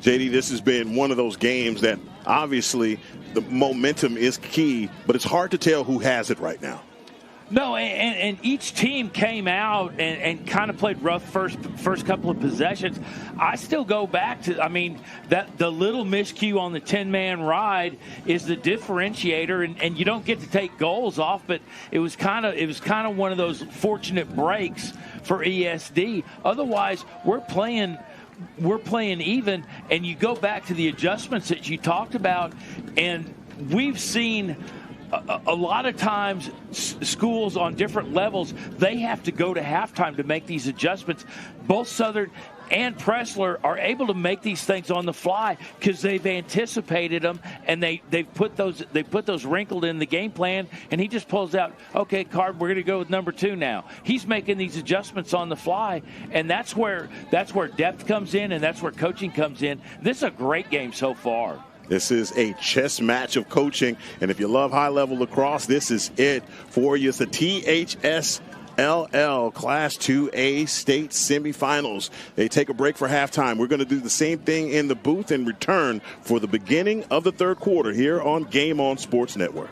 JD, this has been one of those games that obviously the momentum is key, but it's hard to tell who has it right now. No, and each team came out and kind of played rough first couple of possessions. I still go back to, that the little miscue on the 10-man ride is the differentiator, and you don't get to take goals off, but it was kind of one of those fortunate breaks for ESD. Otherwise, we're playing even, and you go back to the adjustments that you talked about, and we've seen a lot of times schools on different levels, they have to go to halftime to make these adjustments. Both Southern and Pressler are able to make these things on the fly because they've anticipated them, and they've put those wrinkled in the game plan, and he just pulls out, okay, Card, we're going to go with number 2 now. He's making these adjustments on the fly, and that's where depth comes in, and that's where coaching comes in. This is a great game so far. This is a chess match of coaching, and if you love high-level lacrosse, this is it for you. It's the THSLL Class 2A state semifinals. They take a break for halftime. We're going to do the same thing in the booth and return for the beginning of the third quarter here on Game On Sports Network.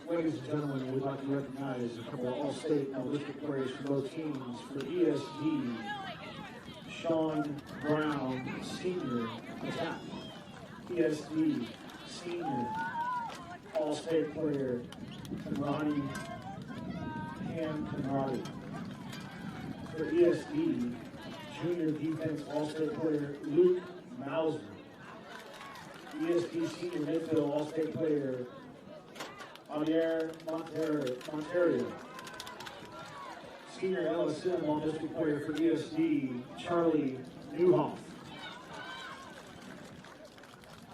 Ladies and gentlemen, we'd like to recognize a couple of all-state and all-district players from both teams. For ESD, Sean Brown, Sr., attack. ESD, Sr., all-state player, Ronnie Conradi. For ESD, Junior defense all-state player, Luke Mauser. ESD Senior midfield all-state player, Javier Monterio. Senior LSM all-district player for ESD, Charlie Newhoff.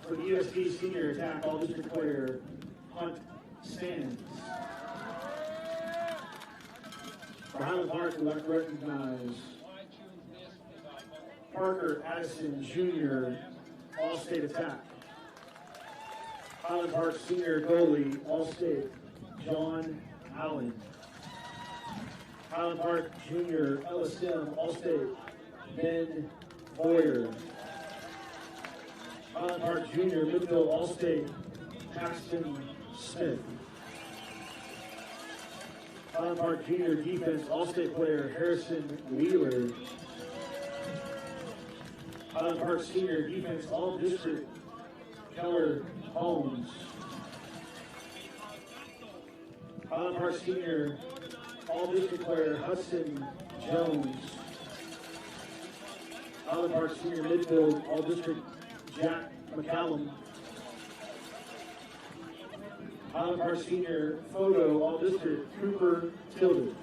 For ESD senior attack all-district player, Hunt Sands. For Highland Park, we'd like to recognize Parker Addison Jr., all-state attack. Highland Park senior goalie, all-state, John Allen. Highland Park junior LSM, all-state, Ben Boyer. Highland Park junior midfield, all-state, Paxton Smith. Highland Park junior defense, all-state player, Harrison Wheeler. Highland Park senior defense, all-district, Keller Holmes. Highland Park senior all-district player Hudson Jones. Highland Park senior midfield all-district Jack McCallum. Highland Park senior photo all-district Cooper Tilden.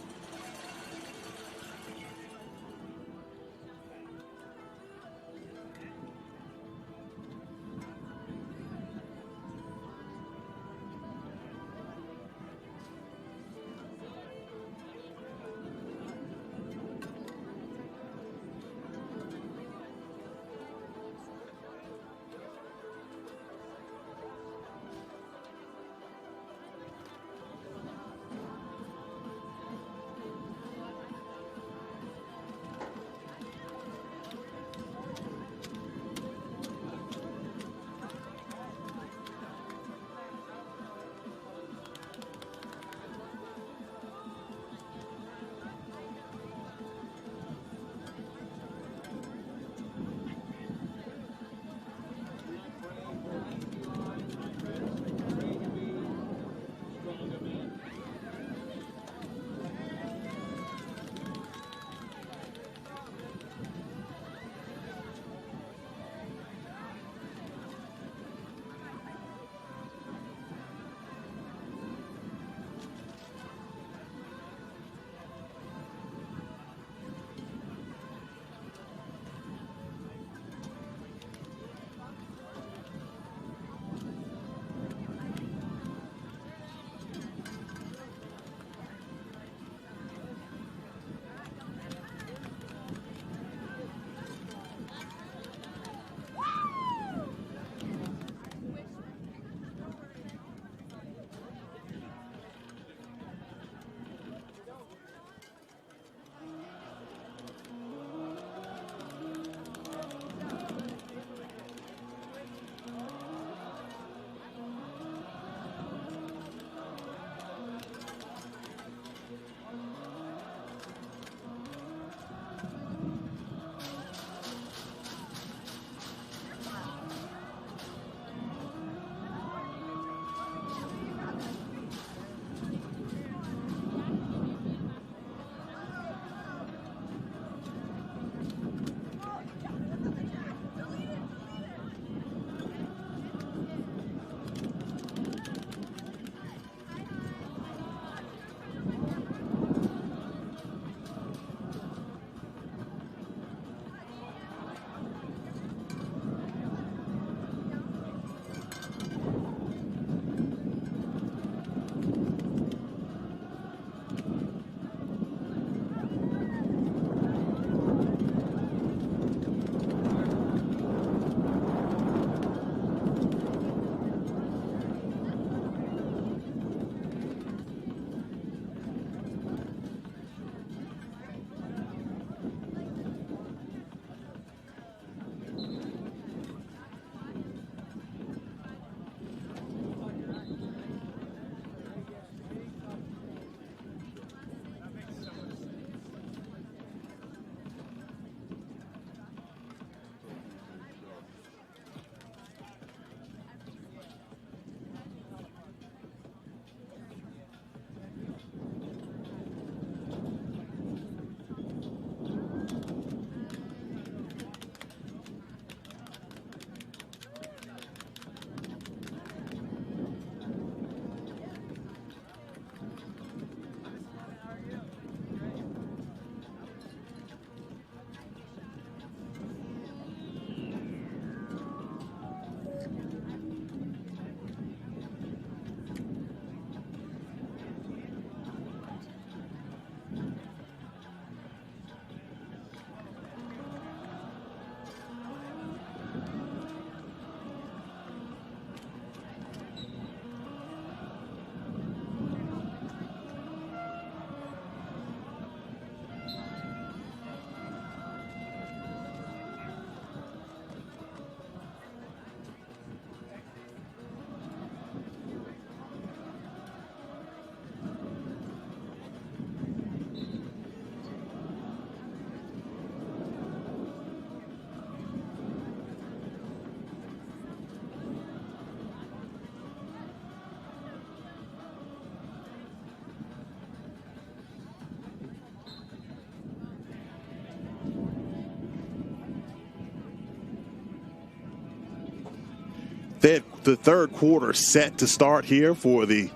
The third quarter set to start here for the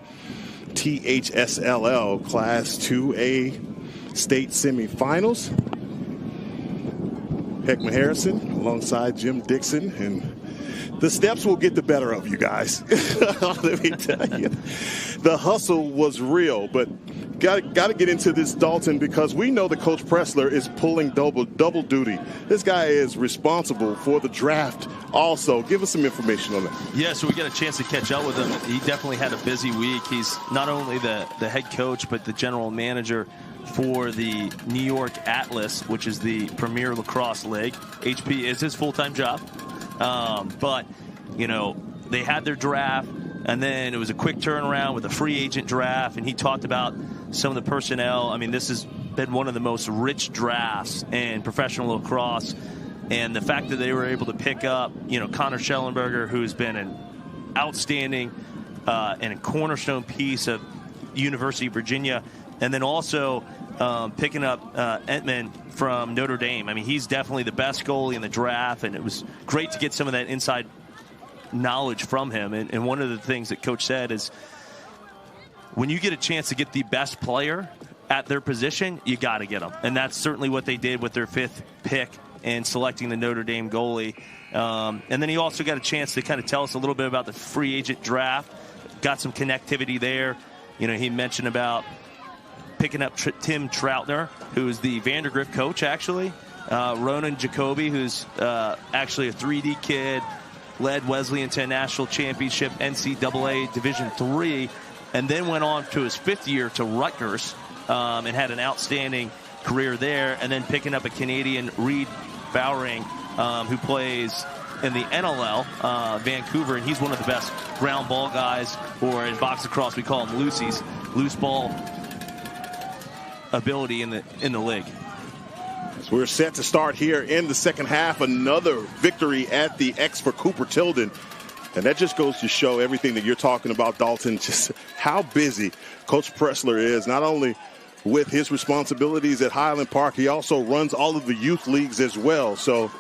THSLL Class 2A state semifinals. Heckman Harrison alongside Jim Dixon, and the steps will get the better of you guys. Let me tell you, the hustle was real, but got to get into this, Dalton, because we know that Coach Pressler is pulling double duty. This guy is responsible for the draft also. Give us some information on that. Yeah, so we got a chance to catch up with him. He definitely had a busy week. He's not only the head coach, but the general manager for the New York Atlas, which is the premier lacrosse league. HP is his full-time job. But, you know, they had their draft, and then it was a quick turnaround with a free agent draft, and he talked about some of the personnel. I mean, this has been one of the most rich drafts in professional lacrosse, and the fact that they were able to pick up, you know, Connor Schellenberger, who's been an outstanding and a cornerstone piece of University of Virginia, and then also picking up Entman from Notre Dame. I mean, he's definitely the best goalie in the draft, and it was great to get some of that inside knowledge from him. And one of the things that Coach said is, when you get a chance to get the best player at their position, you got to get them. And that's certainly what they did with their 5th pick and selecting the Notre Dame goalie. And then he also got a chance to kind of tell us a little bit about the free agent draft. Got some connectivity there. You know, he mentioned about picking up Tim Troutner, who's the Vandergrift coach, actually. Ronan Jacoby, who's actually a 3D kid, led Wesleyan to a national championship, NCAA Division III, and then went on to his 5th year to Rutgers and had an outstanding career there. And then picking up a Canadian, Reed Bowering, who plays in the NLL, Vancouver, and he's one of the best ground ball guys, or in box lacrosse we call him loosies, loose ball ability in the league. So we're set to start here in the second half. Another victory at the X for Cooper Tilden. And that just goes to show everything that you're talking about, Dalton, just how busy Coach Pressler is, not only with his responsibilities at Highland Park, he also runs all of the youth leagues as well. So,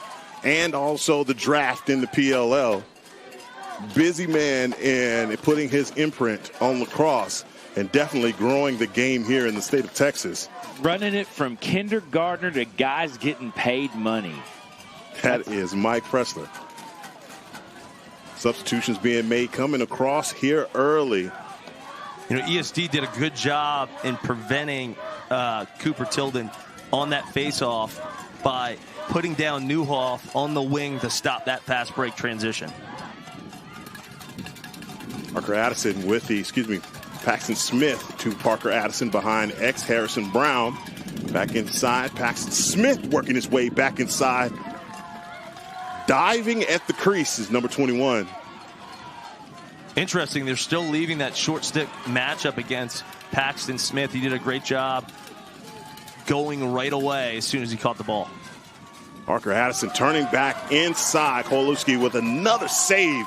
and also the draft in the PLL. Busy man in putting his imprint on lacrosse and definitely growing the game here in the state of Texas. Running it from kindergartner to guys getting paid money. That is Mike Pressler. Substitutions being made coming across here early. You know, ESD did a good job in preventing Cooper Tilden on that face-off by putting down Newhoff on the wing to stop that fast break transition. Parker Addison with Paxton Smith to Parker Addison behind X Harrison Brown. Back inside, Paxton Smith working his way back inside. Diving at the crease is number 21. Interesting, they're still leaving that short stick matchup against Paxton Smith. He did a great job going right away as soon as he caught the ball. Parker Addison turning back inside. Holowski with another save.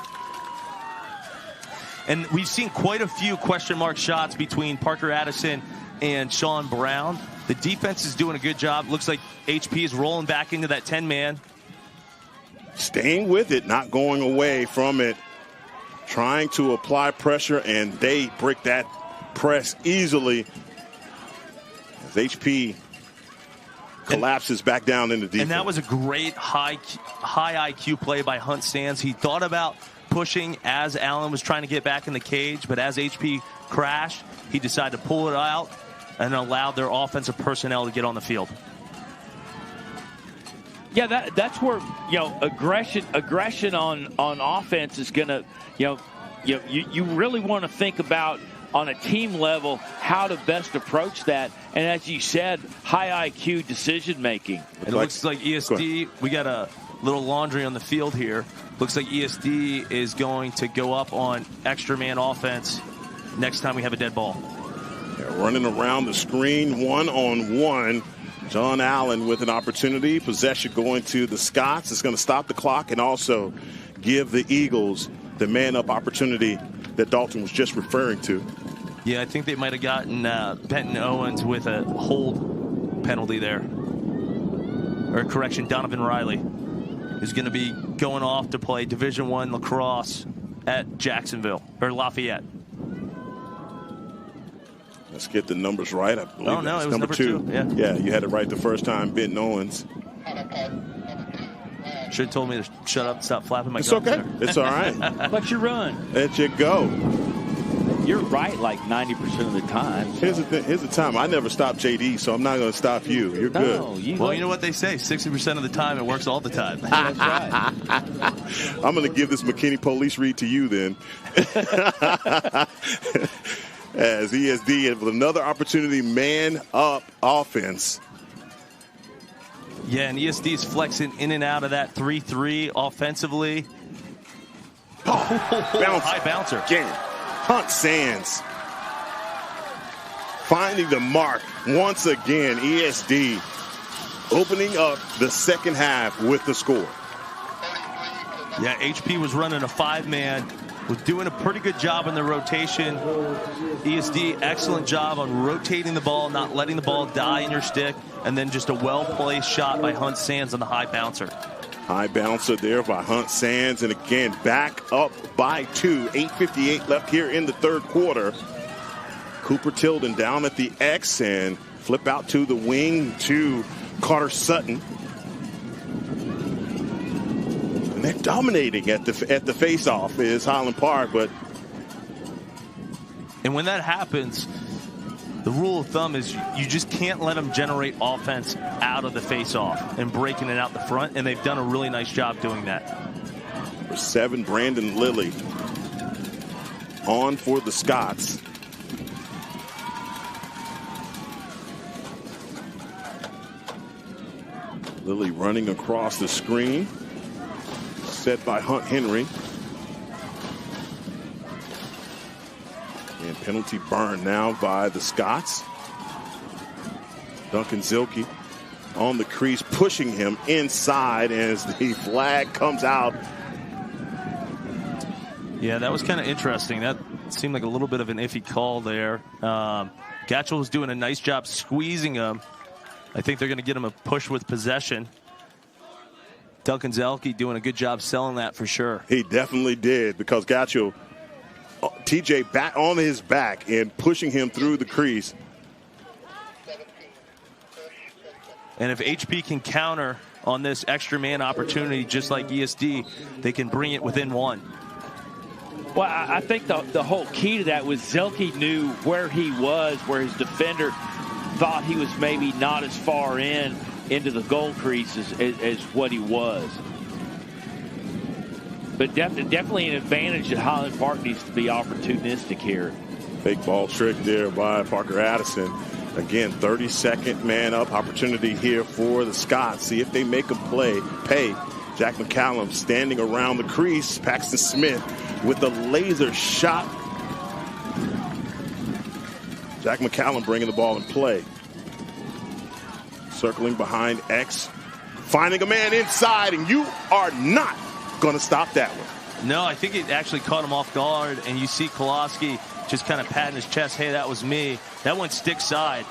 And we've seen quite a few question mark shots between Parker Addison and Sean Brown. The defense is doing a good job. Looks like HP is rolling back into that 10-man. Staying with it, not going away from it. Trying to apply pressure, and they break that press easily as HP collapses back down into defense. And that was a great high IQ play by Hunt Sands. He thought about pushing as Allen was trying to get back in the cage, but as HP crashed, he decided to pull it out and allowed their offensive personnel to get on the field. Yeah, that's where, you know, aggression on offense is going to, you really want to think about on a team level how to best approach that. And as you said, high IQ decision making. It looks like ESD, we got a little laundry on the field here. Looks like ESD is going to go up on extra man offense next time we have a dead ball. They're running around the screen one-on-one. John Allen with an opportunity. Possession going to the Scots. It's going to stop the clock and also give the Eagles the man-up opportunity that Dalton was just referring to. Yeah, I think they might have gotten Benton Owens with a hold penalty there. Or correction, Donovan Riley is going to be going off to play Division I lacrosse at Jacksonville or Lafayette. Let's get the numbers right. I believe it was number 2. Yeah, you had it right the first time, Benton Owens. Should have told me to shut up and stop flapping my It's gums okay. there. It's all right. Let you run. Let you go. You're right like 90% of the time. So. Here's the time. I never stop JD, so I'm not going to stop you. You're good. You know what they say. 60% of the time, it works all the time. That's right. I'm going to give this McKinney police read to you then. As ESD with another opportunity, man-up offense. Yeah, and ESD is flexing in and out of that 3-3 offensively. High bouncer. Again, Hunt Sands finding the mark once again. ESD opening up the second half with the score. Yeah, HP was running a 5-man. Was doing a pretty good job in the rotation. ESD, excellent job on rotating the ball, not letting the ball die in your stick, and then just a well-placed shot by Hunt Sands on the high bouncer. High bouncer there by Hunt Sands, and again, back up by 2. 8:58 left here in the third quarter. Cooper Tilden down at the X and flip out to the wing to Carter Sutton. And they're dominating at the face-off is Highland Park, but and when that happens, the rule of thumb is you just can't let them generate offense out of the face-off and breaking it out the front, and they've done a really nice job doing that. For 7, Brandon Lilly on for the Scots. Lilly running across the screen. Set by Hunt Henry. And penalty burn now by the Scots. Duncan Zilke on the crease, pushing him inside as the flag comes out. Yeah, that was kind of interesting. That seemed like a little bit of an iffy call there. Gatchell was doing a nice job squeezing him. I think they're going to get him a push with possession. Duncan Zelke doing a good job selling that for sure. He definitely did, because Gatchell, TJ back on his back and pushing him through the crease. And if HP can counter on this extra man opportunity, just like ESD, they can bring it within 1. Well, I think the whole key to that was Zelke knew where he was, where his defender thought he was maybe not as far into the goal crease as what he was. But definitely an advantage that Highland Park needs to be opportunistic here. Fake ball trick there by Parker Addison. Again, 32nd man up opportunity here for the Scots. See if they make a pay. Jack McCallum standing around the crease. Paxton Smith with a laser shot. Jack McCallum bringing the ball in play. Circling behind X. Finding a man inside, and you are not going to stop that one. No, I think it actually caught him off guard, and you see Kowalski just kind of patting his chest, hey, that was me. That went stick side.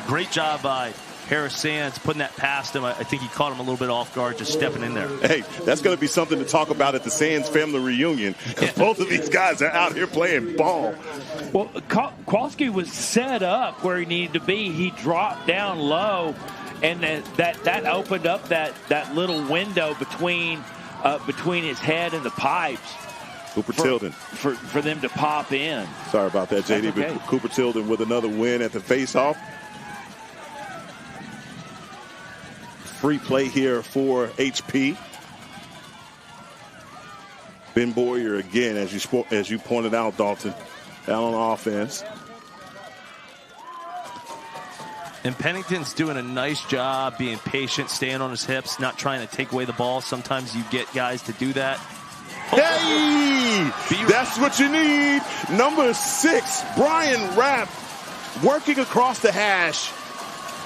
Great job by Harris Sands putting that past him. I think he caught him a little bit off guard, just stepping in there. Hey, that's going to be something to talk about at the Sands family reunion, because both of these guys are out here playing ball. Well, Kowalski was set up where he needed to be. He dropped down low, and that opened up that little window between his head and the pipes. Cooper Tilden. For them to pop in. Sorry about that, JD, okay. But Cooper Tilden with another win at the face-off. Free play here for HP. Ben Boyer again, as you pointed out, Dalton, down on offense. And Pennington's doing a nice job being patient, staying on his hips, not trying to take away the ball. Sometimes you get guys to do that. Hey! That's what you need. Number 6, Brian Rapp, working across the hash.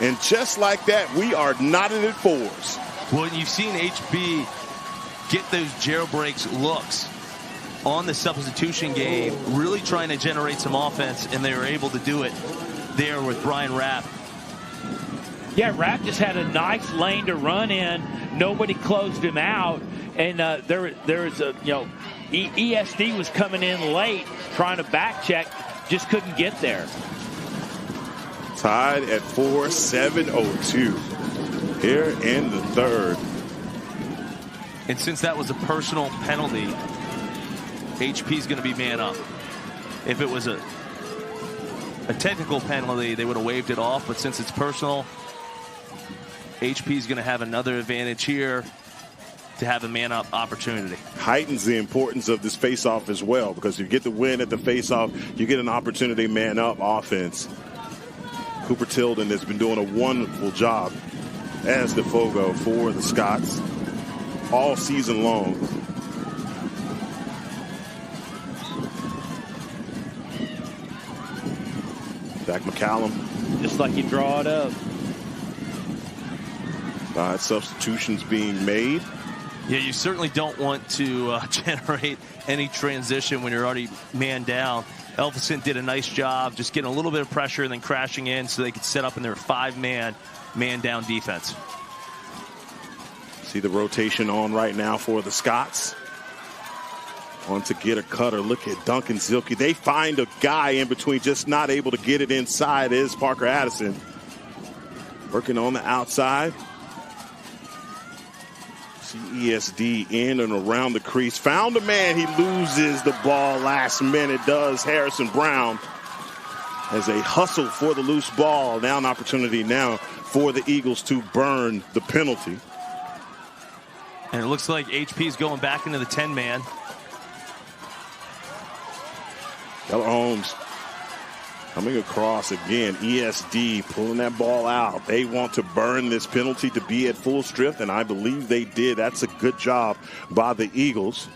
And just like that, we are knotted at 4s. Well, you've seen HB get those jailbreaks looks on the substitution game, really trying to generate some offense, and they were able to do it there with Brian Rapp. Yeah, Rapp just had a nice lane to run in. Nobody closed him out, and there was a ESD was coming in late, trying to back check, just couldn't get there. Tied at 4, 7:02 here in the third. And since that was a personal penalty, HP is going to be man up. If it was a technical penalty, they would have waved it off, but since it's personal, HP is going to have another advantage here to have a man-up opportunity. Heightens the importance of this face-off as well, because if you get the win at the face-off, you get an opportunity man-up offense. Cooper Tilden has been doing a wonderful job as the Fogo for the Scots all season long. Zach McCallum. Just like you draw it up. 5 substitutions being made. Yeah, you certainly don't want to generate any transition when you're already man down. Elfison did a nice job just getting a little bit of pressure and then crashing in so they could set up in their 5-man, man-down defense. See the rotation on right now for the Scots. On to get a cutter. Look at Duncan Zilke. They find a guy in between, just not able to get it inside is Parker Addison. Working on the outside. ESD in and around the crease. Found a man. He loses the ball last minute. Does Harrison Brown as a hustle for the loose ball. Now an opportunity now for the Eagles to burn the penalty. And it looks like HP is going back into the 10-man. Keller Holmes coming across again. ESD pulling that ball out. They want to burn this penalty to be at full strength, and I believe they did. That's a good job by the Eagles.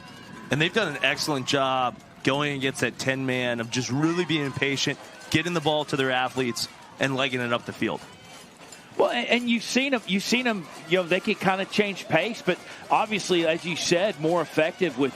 And they've done an excellent job going against that 10-man of just really being patient, getting the ball to their athletes, and legging it up the field. Well, and you've seen them, you know, they can kind of change pace, but obviously, as you said, more effective with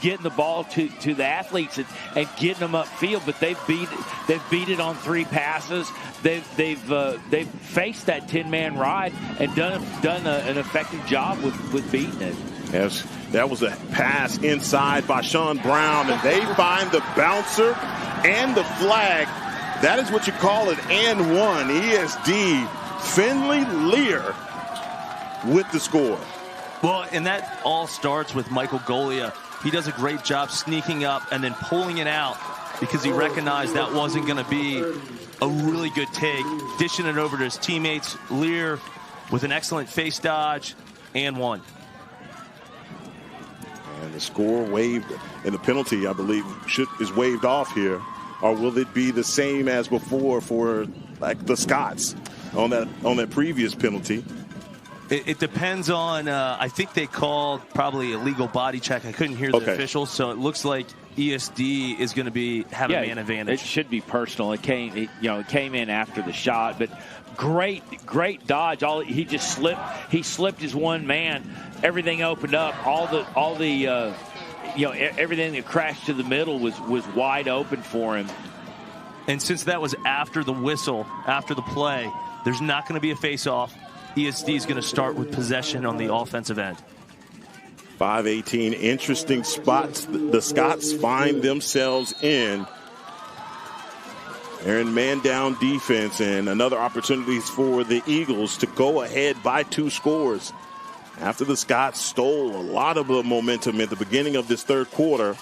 getting the ball to the athletes and getting them upfield. But they've beat it on 3 passes. They've faced that 10-man ride and done an effective job with beating it. Yes, that was a pass inside by Sean Brown, and they find the bouncer and the flag. That is what you call it, and one. ESD Finley Lear with the score. Well, and that all starts with Michael Golia. He does a great job sneaking up and then pulling it out because he recognized that wasn't going to be a really good take. Dishing it over to his teammates. Lear with an excellent face dodge and one. And the score waived, and the penalty, I believe, is waived off here. Or will it be the same as before for like the Scots on that previous penalty? It depends on, I think they called probably a legal body check. I couldn't hear the officials, so it looks like ESD is going to have a man advantage. It should be personal. It came in after the shot, but great dodge. He just slipped. He slipped his one man. Everything opened up. Everything that crashed to the middle was wide open for him. And since that was after the whistle, after the play, there's not going to be a face-off. ESD is going to start with possession on the offensive end. 5:18, interesting spots the Scots find themselves in. They're in man-down defense, and another opportunity for the Eagles to go ahead by 2 scores. After the Scots stole a lot of the momentum at the beginning of this third quarter,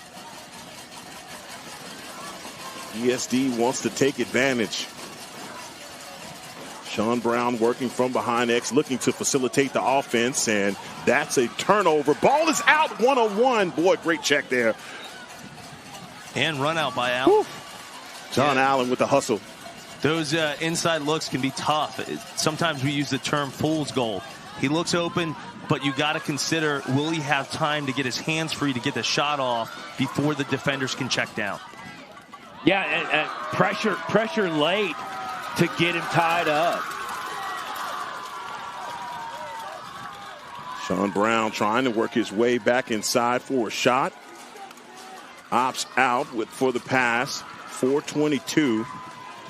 ESD wants to take advantage. Sean Brown working from behind X, looking to facilitate the offense, and that's a turnover. Ball is out, 101. Boy, great check there. And run out by Allen. John Allen with the hustle. Those inside looks can be tough. Sometimes we use the term fool's gold. He looks open, but you got to consider, will he have time to get his hands free to get the shot off before the defenders can check down? Yeah, and pressure late to get him tied up. Sean Brown trying to work his way back inside for a shot. Opts out for the pass. 4:22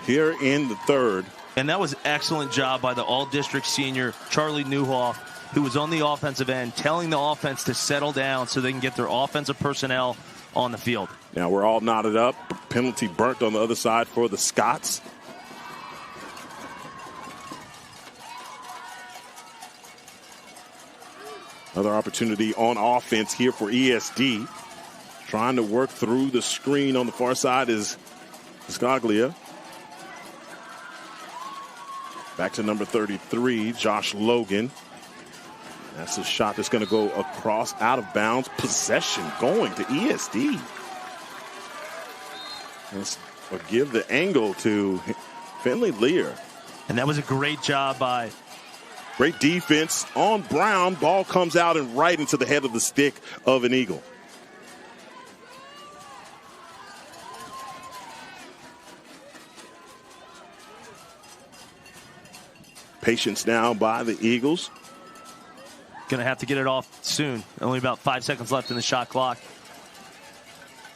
here in the third. And that was excellent job by the all-district senior, Charlie Newhoff. who was on the offensive end, telling the offense to settle down so they can get their offensive personnel on the field. Now we're all knotted up. Penalty burnt on the other side for the Scots. Another opportunity on offense here for ESD. Trying to work through the screen on the far side is Scaglia. Back to number 33, Josh Logan. That's a shot that's going to go across, out of bounds. Possession going to ESD. Let's give the angle to Finley Lear. And that was a great job by... Great defense on Brown. Ball comes out and right into the head of the stick of an Eagle. Patience now by the Eagles. Going to have to get it off soon. Only about 5 seconds left in the shot clock.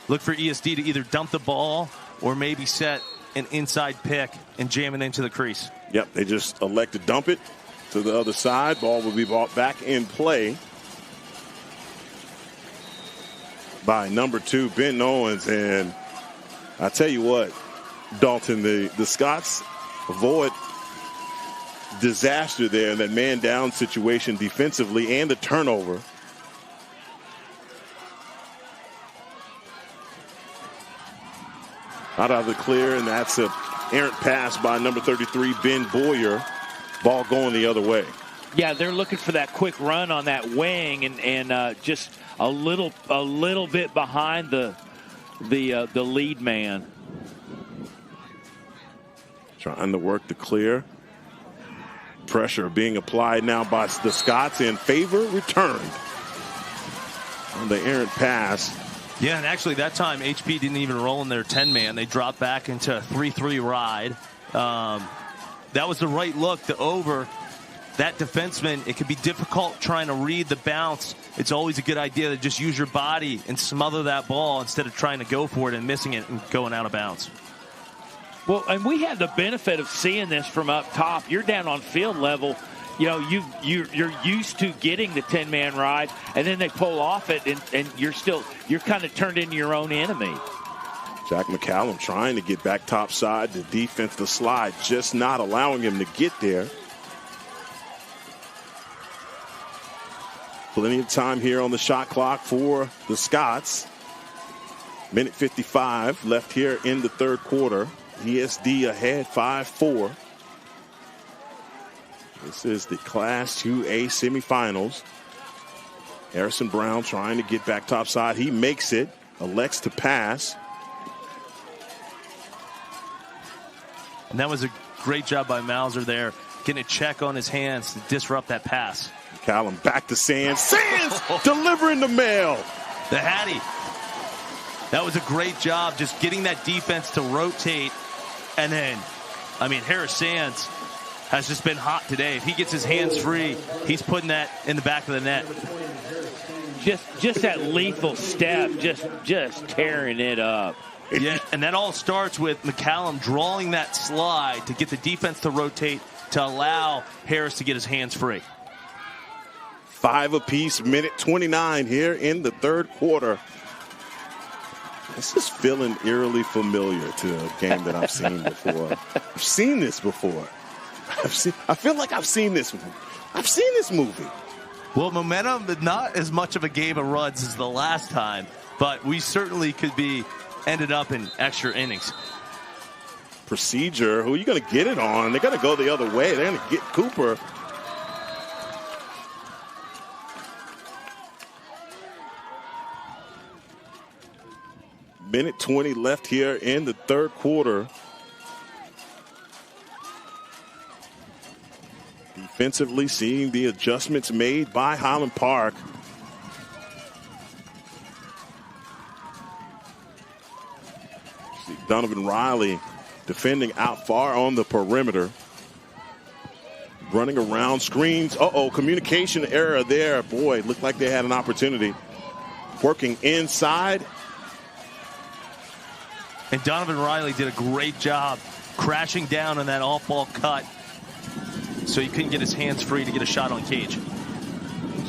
Look for ESD to either dump the ball or maybe set an inside pick and jam it into the crease. Yep, they just elect to dump it to the other side. Ball will be brought back in play by number 2, Ben Owens. And I tell you what, Dalton, the Scots avoid disaster there in that man down situation defensively and the turnover. Out of the clear, and that's an errant pass by number 33, Ben Boyer. Ball going the other way. Yeah, they're looking for that quick run on that wing, and just a little bit behind the lead man. Trying to work the clear. Pressure being applied now by the Scots, and favor returned on the errant pass. Yeah, and actually that time HP didn't even roll in their 10-man. They dropped back into a 3-3 ride. That was the right look to over that defenseman. It could be difficult trying to read the bounce. It's always a good idea to just use your body and smother that ball instead of trying to go for it and missing it and going out of bounds. Well, and we had the benefit of seeing this from up top. You're down on field level. You know, you're used to getting the 10-man ride, and then they pull off it, and you're kind of turned into your own enemy. Jack McCallum trying to get back top side. The defense, the slide, just not allowing him to get there. Plenty of time here on the shot clock for the Scots. Minute 55 left here in the third quarter. ESD ahead 5-4. This is the Class 2A semifinals. Harrison Brown trying to get back topside. He makes it. Elects to pass. And that was a great job by Mauser there, getting a check on his hands to disrupt that pass. Callum back to Sands. Sands delivering the mail. The Hattie. That was a great job just getting that defense to rotate. And then, I mean, Harris Sands has just been hot today. If he gets his hands free, he's putting that in the back of the net. Just that lethal step, just tearing it up. Yeah, and that all starts with McCallum drawing that slide to get the defense to rotate to allow Harris to get his hands free. 5 apiece, minute 29 here in the third quarter. This is feeling eerily familiar to a game that I've seen before. I've seen this before. I feel like I've seen this movie. I've seen this movie. Well, momentum, but not as much of a game of runs as the last time, but we certainly could be ended up in extra innings. Procedure, who are you going to get it on? They're going to go the other way. They're going to get Cooper. Minute 20 left here in the third quarter. Defensively, seeing the adjustments made by Highland Park. See Donovan Riley defending out far on the perimeter. Running around screens. Communication error there. Boy, looked like they had an opportunity. Working inside. And Donovan Riley did a great job crashing down on that off-ball cut so he couldn't get his hands free to get a shot on cage.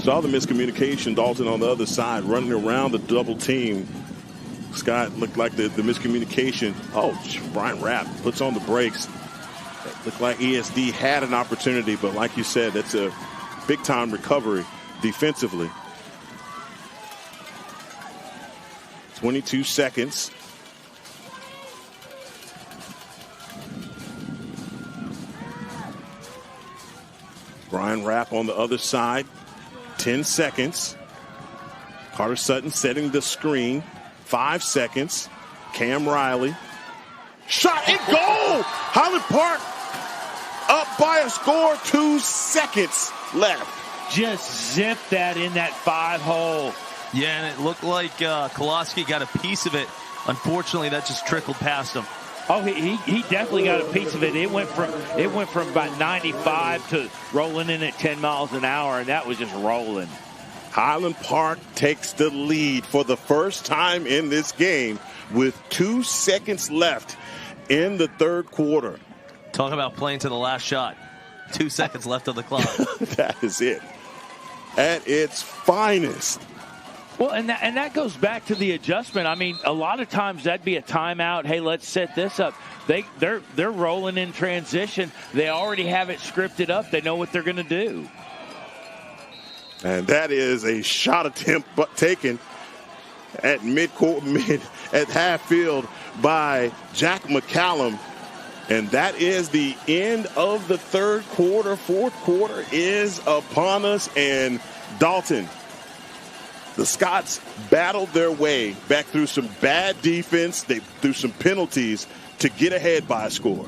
Saw the miscommunication. Dalton on the other side running around the double team. Scott looked like the miscommunication. Oh, Brian Rapp puts on the brakes. Looked like ESD had an opportunity, but like you said, that's a big-time recovery defensively. 22 seconds. Brian Rapp on the other side. 10 seconds. Carter Sutton setting the screen. 5 seconds. Cam Riley. Shot and goal! Highland Park up by a score. 2 seconds left. Just zipped that in that 5-hole. Yeah, and it looked like Koloski got a piece of it. Unfortunately, that just trickled past him. Oh, he definitely got a piece of it. It went from about 95 to rolling in at 10 miles an hour, and that was just rolling. Highland Park takes the lead for the first time in this game with 2 seconds left in the third quarter. Talk about playing to the last shot. 2 seconds left of the clock. That is it. At its finest. Well, and that goes back to the adjustment. I mean, a lot of times that'd be a timeout. Hey, let's set this up. They're rolling in transition. They already have it scripted up. They know what they're going to do. And that is a shot attempt taken at at half field by Jack McCallum. And that is the end of the third quarter. Fourth quarter is upon us. And Dalton, the Scots battled their way back through some bad defense, through some penalties to get ahead by a score.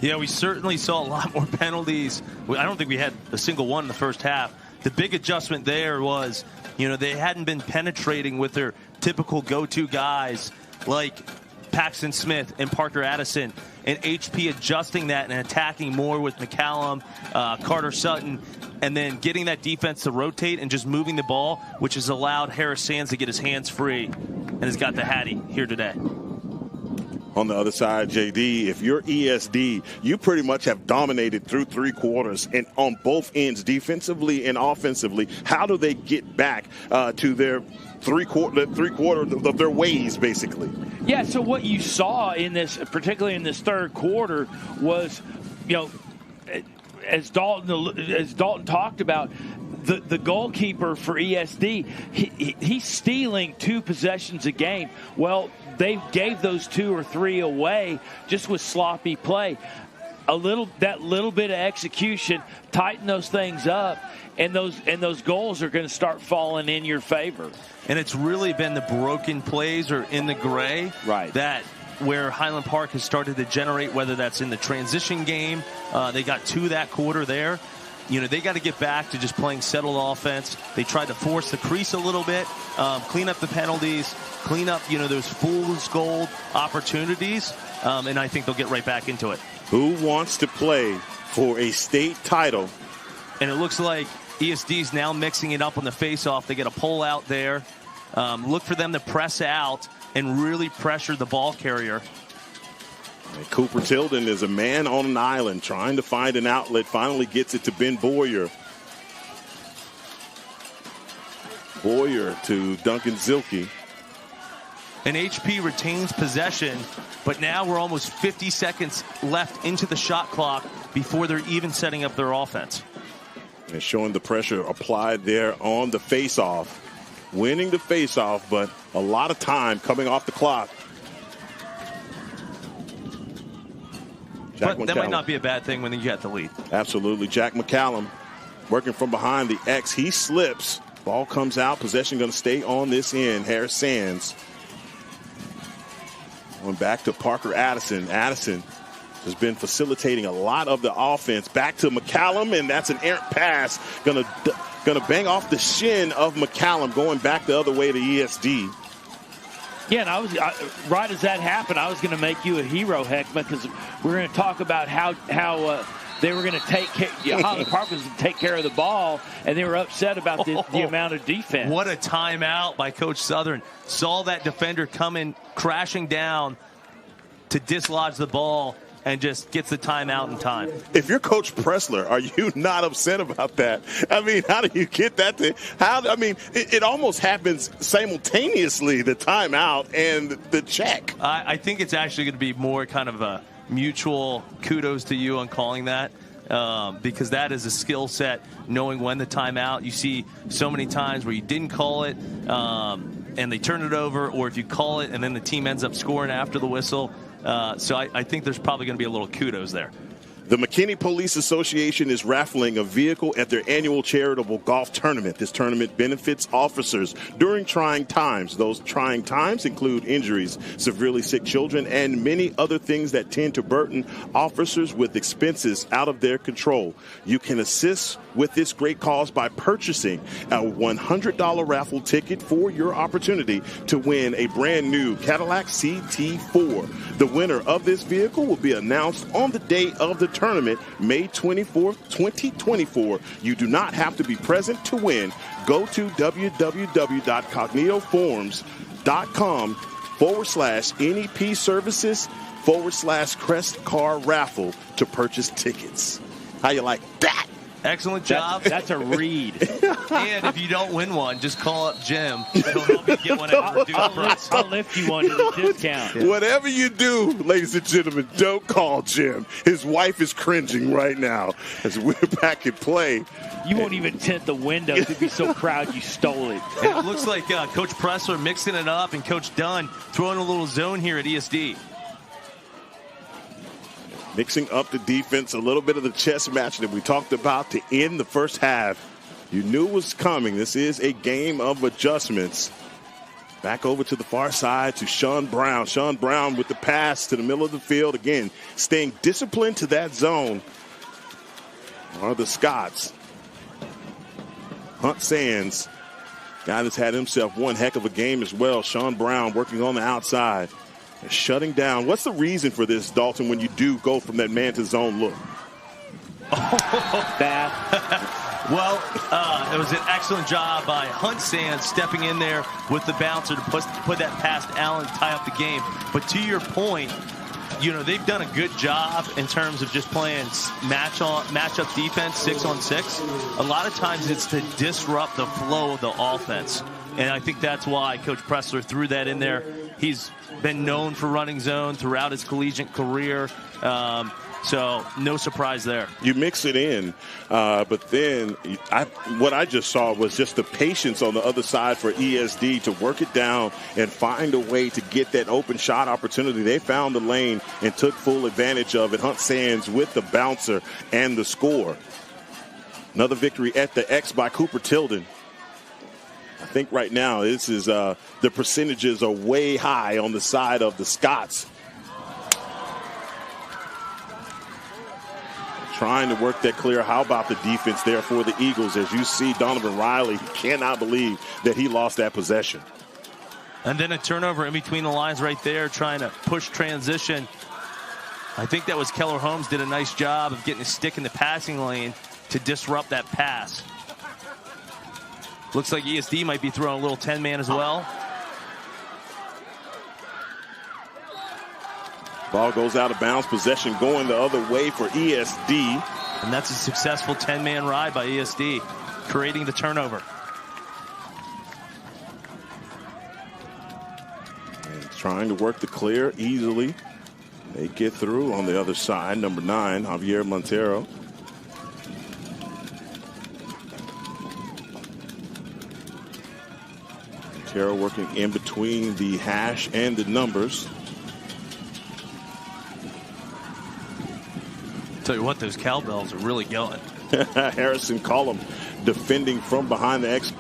Yeah, we certainly saw a lot more penalties. I don't think we had a single one in the first half. The big adjustment there was, they hadn't been penetrating with their typical go-to guys like Paxton Smith and Parker Addison, and HP adjusting that and attacking more with McCallum, Carter Sutton, and then getting that defense to rotate and just moving the ball, which has allowed Harris Sands to get his hands free and has got the Hattie here today. On the other side, JD, if you're ESD, you pretty much have dominated through 3 quarters and on both ends, defensively and offensively. How do they get back to their three quarter of their ways, basically? Yeah, so what you saw in this, particularly in this third quarter, was, as Dalton talked about, the goalkeeper for ESD, he's stealing 2 possessions a game. Well, they gave those 2 or 3 away just with sloppy play. That little bit of execution, tighten those things up, and those goals are going to start falling in your favor. And it's really been the broken plays or in the gray, right, that where Highland Park has started to generate, whether that's in the transition game. They got 2 that quarter there. They got to get back to just playing settled offense. They tried to force the crease a little bit, clean up the penalties, clean up, those fool's gold opportunities, and I think they'll get right back into it. Who wants to play for a state title? And it looks like ESD's now mixing it up on the face-off. They get a pull out there. Look for them to press out and really pressure the ball carrier. And Cooper Tilden is a man on an island trying to find an outlet. Finally gets it to Ben Boyer. Boyer to Duncan Zilke. And HP retains possession, but now we're almost 50 seconds left into the shot clock before they're even setting up their offense. And showing the pressure applied there on the face-off. Winning the face-off, but a lot of time coming off the clock. But that might not be a bad thing when you get the lead. Absolutely. Jack McCallum working from behind the X. He slips. Ball comes out. Possession going to stay on this end. Harris Sands. Going back to Parker Addison. Addison has been facilitating a lot of the offense. Back to McCallum, and that's an errant pass. Going to bang off the shin of McCallum, going back the other way to ESD. Yeah, and right as that happened, I was going to make you a hero, Heckman, because we're going to talk about how they were going to take care. Highland Park was going to take care of the ball, and they were upset about the amount of defense. What a timeout by Coach Southern. Saw that defender coming crashing down to dislodge the ball, and just gets the timeout in time. If you're Coach Pressler, are you not upset about that? I mean, how do you get that to it almost happens simultaneously, the timeout and the check. I think it's actually going to be more kind of a mutual kudos to you on calling that. Because that is a skill set, knowing when the timeout. You see so many times where you didn't call it and they turn it over, or if you call it and then the team ends up scoring after the whistle. So I think there's probably going to be a little kudos there. The McKinney Police Association is raffling a vehicle at their annual charitable golf tournament. This tournament benefits officers during trying times. Those trying times include injuries, severely sick children, and many other things that tend to burden officers with expenses out of their control. You can assist with this great cause by purchasing a $100 raffle ticket for your opportunity to win a brand new Cadillac CT4. The winner of this vehicle will be announced on the day of the tournament, May 24th, 2024. You do not have to be present to win. Go to www.cognitoforums.com/NEP services/Crest Car Raffle to purchase tickets. How you like that? Excellent job. That's a read. And if you don't win one, just call up Jim. He'll help you get one at a reduced price. I'll lift you one to the discount. Yeah. Whatever you do, ladies and gentlemen, don't call Jim. His wife is cringing right now as we're back in play. You won't even tint the windows. You'd be so proud you stole it. And it looks like Coach Pressler mixing it up and Coach Dunn throwing a little zone here at ESD. Mixing up the defense, a little bit of the chess match that we talked about to end the first half. You knew it was coming. This is a game of adjustments. Back over to the far side to Sean Brown. Sean Brown with the pass to the middle of the field. Again, staying disciplined to that zone are the Scots. Hunt Sands, guy that's had himself one heck of a game as well. Sean Brown working on the outside. Shutting down. What's the reason for this, Dalton, when you do go from that man to zone look? Bad. Well, it was an excellent job by Hunt Sands stepping in there with the bouncer to put that past Allen to tie up the game. But to your point, they've done a good job in terms of just playing matchup defense 6-on-6. A lot of times it's to disrupt the flow of the offense. And I think that's why Coach Pressler threw that in there. He's been known for running zone throughout his collegiate career. So no surprise there. You mix it in, but then what I just saw was just the patience on the other side for ESD to work it down and find a way to get that open shot opportunity. They found the lane and took full advantage of it. Hunt Sands with the bouncer and the score. Another victory at the X by Cooper Tilden. I think right now this is the percentages are way high on the side of the Scots. Trying to work that clear. How about the defense there for the Eagles? As you see, Donovan Riley cannot believe that he lost that possession. And then a turnover in between the lines right there, trying to push transition. I think that was Keller Holmes did a nice job of getting a stick in the passing lane to disrupt that pass. Looks like ESD might be throwing a little 10-man as well. Ball goes out of bounds. Possession going the other way for ESD. And that's a successful 10-man ride by ESD, creating the turnover. And trying to work the clear easily. They get through on the other side. Number 9, Javier Montero. Montero working in between the hash and the numbers. Tell you what, those cowbells are really going. Harrison Cullum defending from behind the X.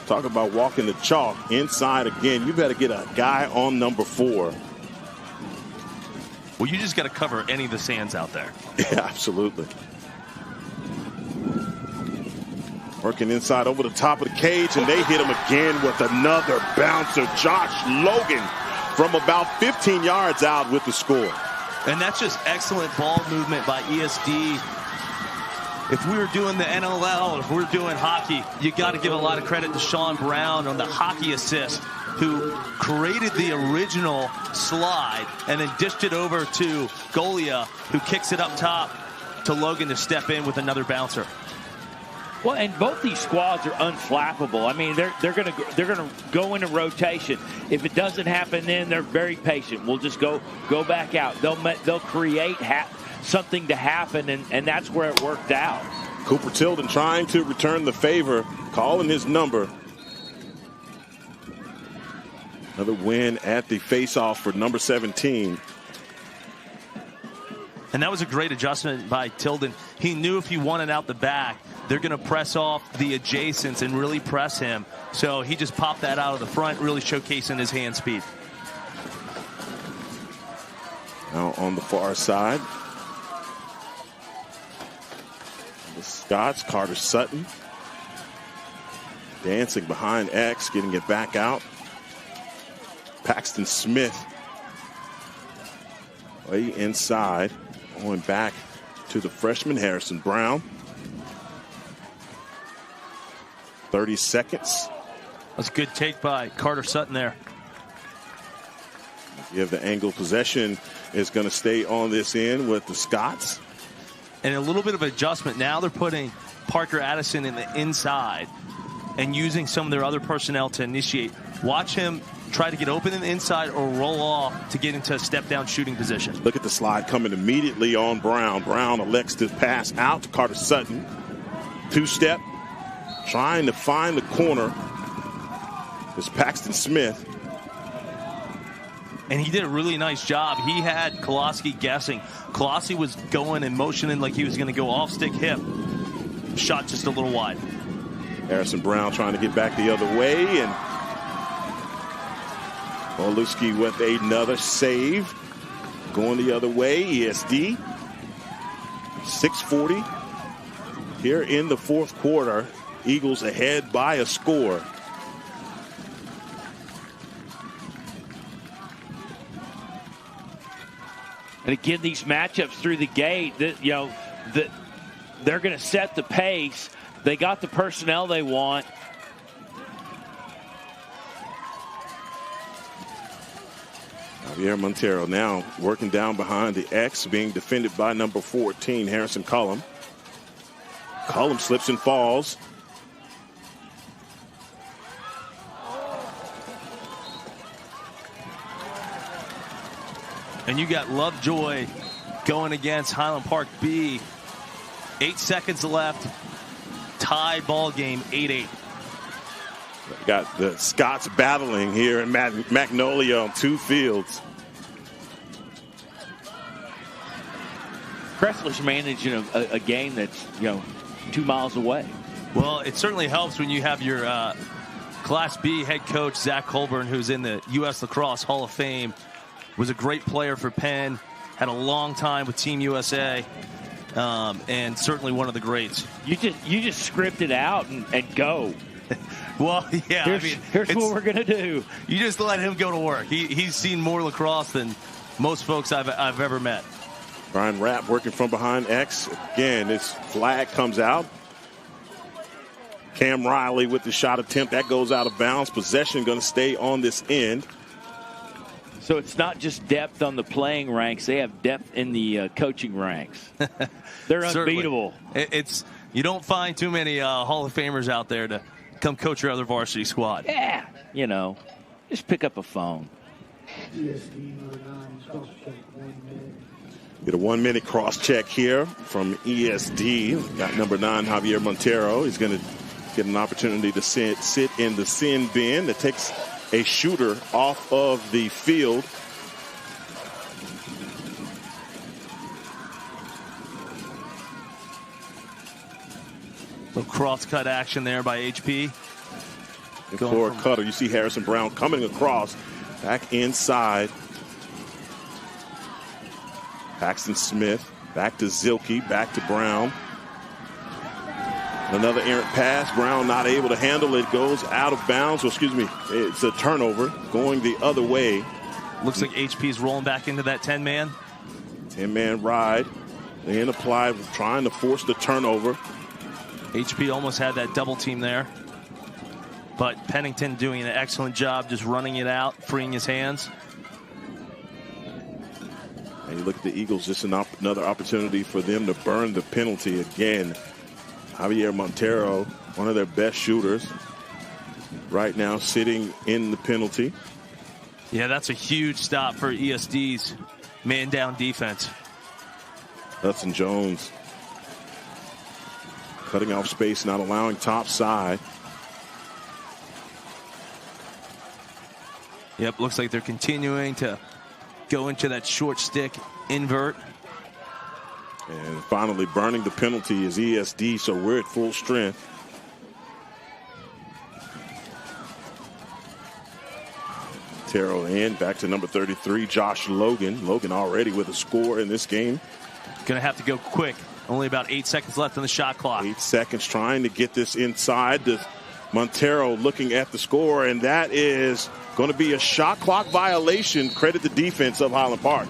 Talk about walking the chalk inside again. You better get a guy on number 4. Well, you just got to cover any of the Sands out there. Yeah, absolutely. Working inside over the top of the cage, and they hit him again with another bouncer. Josh Logan from about 15 yards out with the score. And that's just excellent ball movement by ESD. If we were doing the NLL, if we were doing hockey, you got to give a lot of credit to Sean Brown on the hockey assist who created the original slide and then dished it over to Golia, who kicks it up top to Logan to step in with another bouncer. Well, and both these squads are unflappable. I mean, they're gonna go into rotation. If it doesn't happen, then they're very patient. We'll just go back out. They'll create something to happen, and that's where it worked out. Cooper Tilden trying to return the favor, calling his number. Another win at the face-off for number 17. And that was a great adjustment by Tilden. He knew if he wanted out the back, they're going to press off the adjacents and really press him. So he just popped that out of the front, really showcasing his hand speed. Now on the far side, the Scots, Carter Sutton. Dancing behind X, getting it back out. Paxton Smith way inside, going back to the freshman Harrison Brown. 30 seconds. That's a good take by Carter Sutton there. You have the angle. Possession is going to stay on this end with the Scots. And a little bit of adjustment. Now they're putting Parker Addison in the inside and using some of their other personnel to initiate. Watch him try to get open in the inside or roll off to get into a step-down shooting position. Look at the slide coming immediately on Brown. Brown elects to pass out to Carter Sutton. Two-step, trying to find the corner. It's Paxton Smith. And he did a really nice job. He had Koloski guessing. Koloski was going and motioning like he was going to go off-stick hip. Shot just a little wide. Harrison Brown trying to get back the other way, and Oluski with another save. Going the other way, ESD. 6:40 here in the fourth quarter. Eagles ahead by a score. And again, these matchups through the gate, they're going to set the pace. They got the personnel they want. Javier Montero now working down behind the X, being defended by number 14, Harrison Cullum. Cullum slips and falls. And you got Lovejoy going against Highland Park B. 8 seconds left. Tie ball game, 8-8. Got the Scots battling here in Magnolia on two fields. Kressler's managing a game that's 2 miles away. Well, it certainly helps when you have your Class B head coach, Zach Colburn, who's in the U.S. Lacrosse Hall of Fame. Was a great player for Penn, had a long time with Team USA, and certainly one of the greats. You just script it out and go. Well, yeah. Here's what we're gonna do. You just let him go to work. He's seen more lacrosse than most folks I've ever met. Brian Rapp working from behind X. Again, this flag comes out. Cam Riley with the shot attempt. That goes out of bounds. Possession going to stay on this end. So it's not just depth on the playing ranks. They have depth in the coaching ranks. They're unbeatable. You don't find too many Hall of Famers out there to come coach your other varsity squad. Yeah, just pick up a phone. Get a 1 minute cross check here from ESD. Got number 9, Javier Montero. He's going to get an opportunity to sit in the sin bin that takes a shooter off of the field. Little cross-cut action there by HP. For Cutter, you see Harrison Brown coming across, back inside. Paxton Smith, back to Zilke, back to Brown. Another errant pass. Brown not able to handle it. Goes out of bounds. It's a turnover going the other way. Looks like HP's rolling back into that 10-man. 10-man ride. Then apply, trying to force the turnover. HP almost had that double team there. But Pennington doing an excellent job just running it out, freeing his hands. And you look at the Eagles, just another opportunity for them to burn the penalty again. Javier Montero, one of their best shooters, right now sitting in the penalty. Yeah, that's a huge stop for ESD's man-down defense. Hudson Jones cutting off space, not allowing top side. Yep, looks like they're continuing to go into that short stick invert. And finally burning the penalty is ESD, so we're at full strength. Montero in, back to number 33, Josh Logan. Logan already with a score in this game. Going to have to go quick. Only about 8 seconds left on the shot clock. 8 seconds trying to get this inside. Montero looking at the score, and that is going to be a shot clock violation. Credit the defense of Highland Park.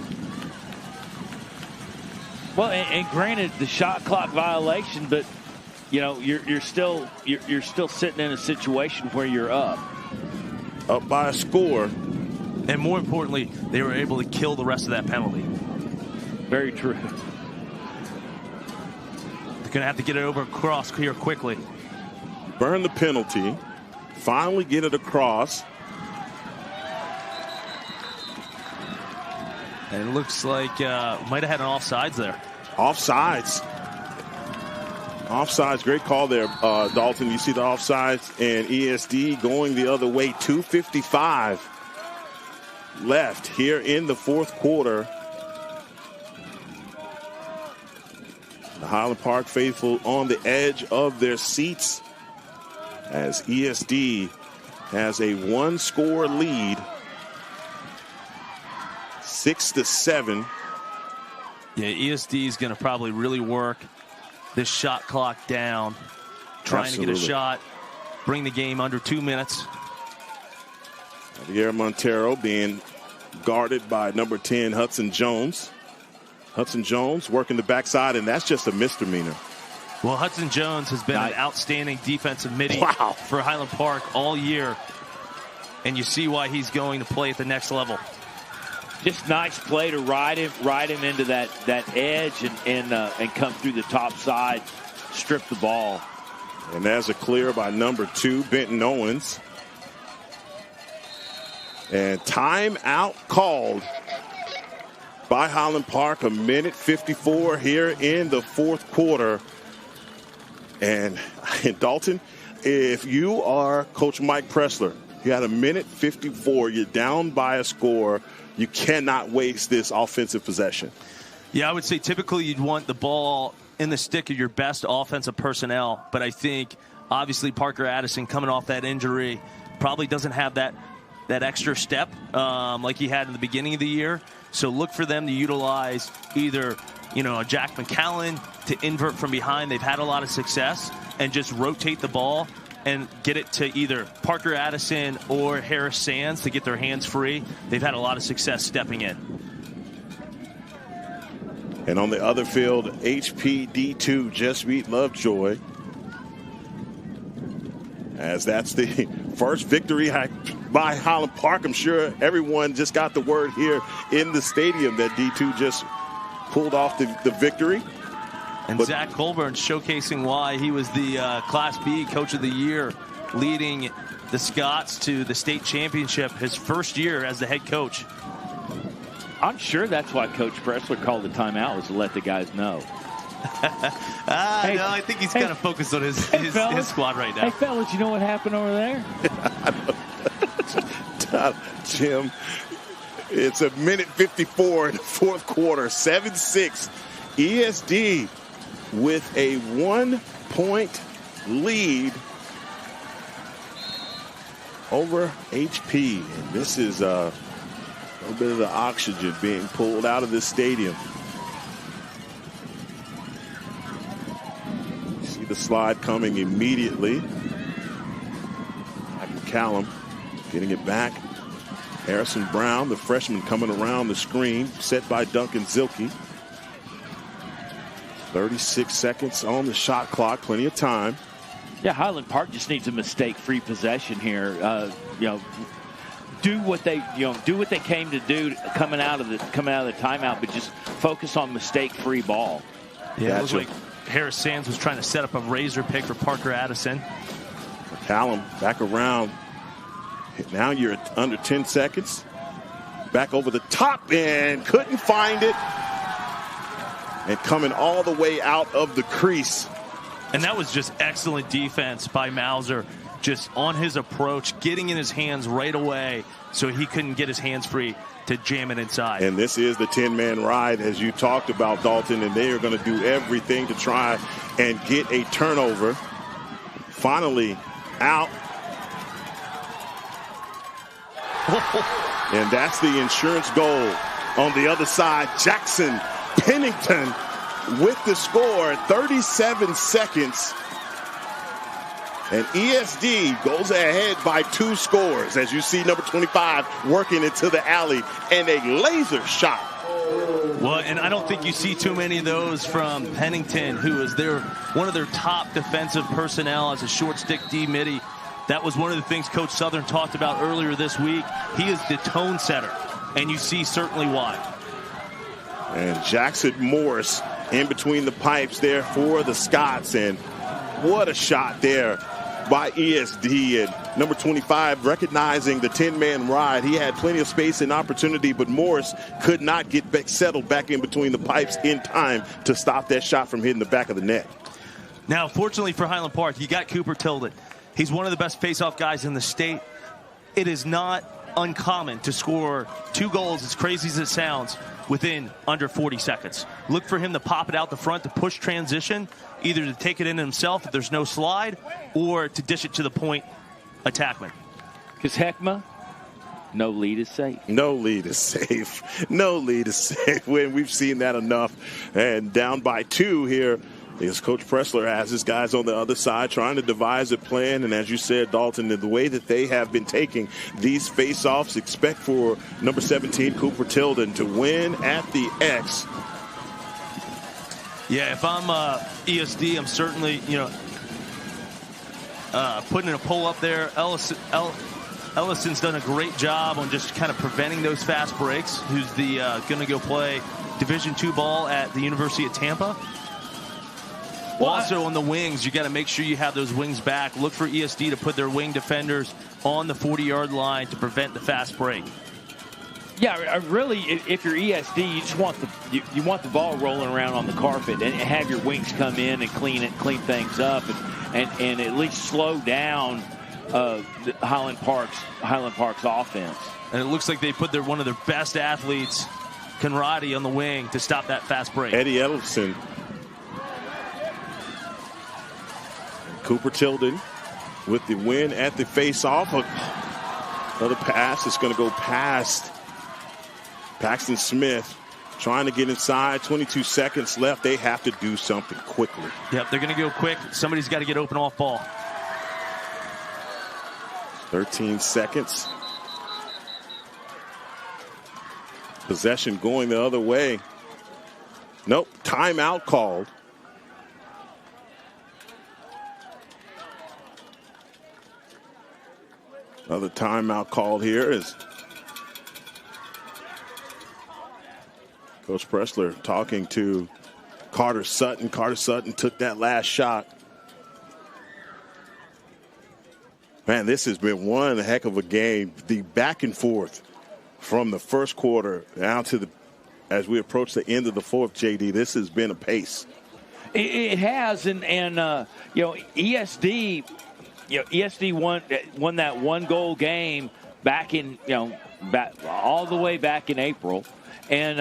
Well, and granted, the shot clock violation, but you know you're still sitting in a situation where you're up by a score, and more importantly, they were able to kill the rest of that penalty. Very true. They're going to have to get it over across here quickly. Burn the penalty. Finally get it across. And it looks like might have had an offsides there. Offsides. Offsides. Great call there, Dalton. You see the offsides, and ESD going the other way. 2:55 left here in the fourth quarter. The Highland Park faithful on the edge of their seats as ESD has a one-score lead, 6-7. Yeah, ESD is going to probably really work this shot clock down, trying to get a shot, bring the game under 2 minutes. Javier Montero being guarded by number 10, Hudson Jones. Hudson Jones working the backside, and that's just a misdemeanor. Well, Hudson Jones has been an outstanding defensive midi for Highland Park all year, and you see why he's going to play at the next level. Just nice play to ride him into that edge and come through the top side, strip the ball. And that's a clear by number 2, Benton Owens. And timeout called by Highland Park. 1:54 here in the fourth quarter. And Dalton, if you are Coach Mike Pressler, you had 1:54, you're down by a score. You cannot waste this offensive possession. Yeah, I would say typically you'd want the ball in the stick of your best offensive personnel. But I think, obviously, Parker Addison coming off that injury probably doesn't have that extra step like he had in the beginning of the year. So look for them to utilize either, a Jack McCallan to invert from behind. They've had a lot of success, and just rotate the ball and get it to either Parker Addison or Harris Sands to get their hands free. They've had a lot of success stepping in. And on the other field, HPD2 just beat Lovejoy, as that's the first victory by Highland Park. I'm sure everyone just got the word here in the stadium that D2 just pulled off the victory. And Zach Colburn showcasing why he was the Class B Coach of the Year, leading the Scots to the state championship his first year as the head coach. I'm sure that's why Coach Pressler called the timeout, was to let the guys know. No, I think he's kind of focused on his squad right now. Hey, fellas, you know what happened over there? Jim, it's 1:54 in the fourth quarter, 7-6. ESD with a 1-point lead over HP. And this is a little bit of the oxygen being pulled out of this stadium. You see the slide coming immediately. McCallum getting it back. Harrison Brown, the freshman, coming around the screen, set by Duncan Zilke. 36 seconds on the shot clock, plenty of time. Yeah, Highland Park just needs a mistake-free possession here. Do what they came to do coming out of the timeout, but just focus on mistake-free ball. Yeah, it was like Harris Sands was trying to set up a razor pick for Parker Addison. Callum back around. Now you're under 10 seconds. Back over the top and couldn't find it. And coming all the way out of the crease. And that was just excellent defense by Mauser, just on his approach, getting in his hands right away so he couldn't get his hands free to jam it inside. And this is the 10-man ride, as you talked about, Dalton, and they are going to do everything to try and get a turnover. Finally out. And that's the insurance goal. On the other side, Jackson Pennington with the score, 37 seconds. And ESD goes ahead by 2 scores, as you see number 25 working into the alley, and a laser shot. Well, and I don't think you see too many of those from Pennington, who is one of their top defensive personnel as a short stick D midi. That was one of the things Coach Southern talked about earlier this week. He is the tone setter, and you see certainly why. And Jackson Morris in between the pipes there for the Scots, and what a shot there by ESD. And number 25 recognizing the 10-man ride. He had plenty of space and opportunity, but Morris could not get settled back in between the pipes in time to stop that shot from hitting the back of the net. Now, fortunately for Highland Park, you got Cooper Tilden. He's one of the best face-off guys in the state. It is not uncommon to score 2 goals, as crazy as it sounds, within under 40 seconds. Look for him to pop it out the front to push transition, either to take it in himself if there's no slide, or to dish it to the point attackman. Because Heckma, no lead is safe. No lead is safe. No lead is safe. We've seen that enough. And down by 2 here. As Coach Pressler has his guys on the other side trying to devise a plan. And as you said, Dalton, the way that they have been taking these face-offs, expect for number 17, Cooper Tilden, to win at the X. Yeah, if I'm ESD, I'm certainly, putting in a pull up there. Ellison's done a great job on just kind of preventing those fast breaks. Who's the going to go play Division II ball at the University of Tampa. Also on the wings, you got to make sure you have those wings back. Look for ESD to put their wing defenders on the 40-yard line to prevent the fast break. Yeah, really, if you're ESD, you just want you want the ball rolling around on the carpet and have your wings come in and clean things up and at least slow down Highland Park's offense. And it looks like they put one of their best athletes, Conradi, on the wing to stop that fast break. Eddie Ellison. Cooper Tilden with the win at the face-off. Another pass is going to go past Paxton Smith. Trying to get inside. 22 seconds left. They have to do something quickly. Yep, they're going to go quick. Somebody's got to get open off ball. 13 seconds. Possession going the other way. Nope, timeout called. Another timeout called here is Coach Pressler talking to Carter Sutton. Carter Sutton took that last shot. Man, this has been one heck of a game. The back and forth from the first quarter down to as we approach the end of the fourth, JD, this has been a pace. It has, and ESD. ESD won that 1-goal game back in all the way back in April, and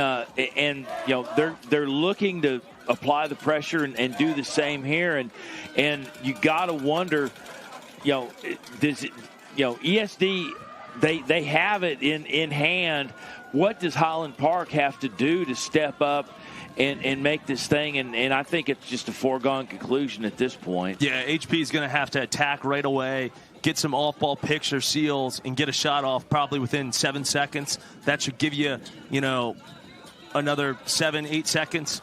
they're looking to apply the pressure and do the same here, and you got to wonder, ESD they have it in hand. What does Highland Park have to do to step up and make this thing, and I think it's just a foregone conclusion at this point. Yeah, HP is going to have to attack right away, get some off-ball picks or seals, and get a shot off probably within 7 seconds. That should give you, another 7, 8 seconds,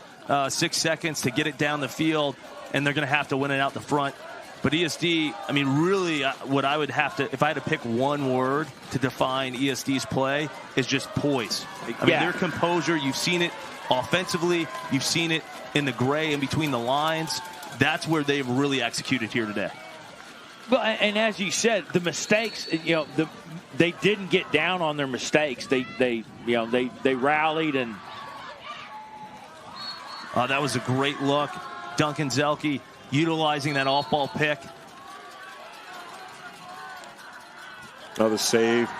6 seconds to get it down the field, and they're going to have to win it out the front But ESD, I mean, really, what I would have to, if I had to pick one word to define ESD's play, is just poise. I mean, their composure, you've seen it offensively, you've seen it in the gray in between the lines. That's where they've really executed here today. Well, and as you said, the mistakes, they didn't get down on their mistakes. They rallied and. That was a great look. Duncan Zelke utilizing that off-ball pick. Another save.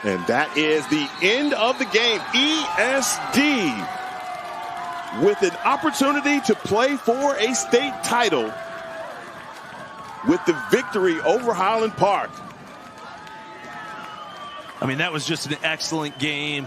And that is the end of the game. ESD with an opportunity to play for a state title with the victory over Highland Park. I mean, that was just an excellent game.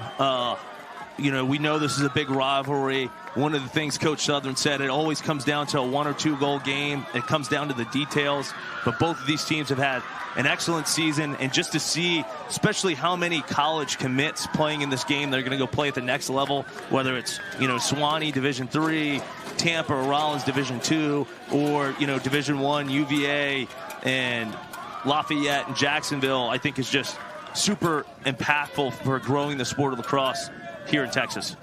We know this is a big rivalry. One of the things Coach Southern said, it always comes down to a 1 or 2 goal game. It comes down to the details. But both of these teams have had an excellent season. And just to see, especially how many college commits playing in this game, they're going to go play at the next level, whether it's, Sewanee Division III, Tampa or Rollins Division II, or, Division I, UVA, and Lafayette and Jacksonville, I think is just super impactful for growing the sport of lacrosse here in Texas.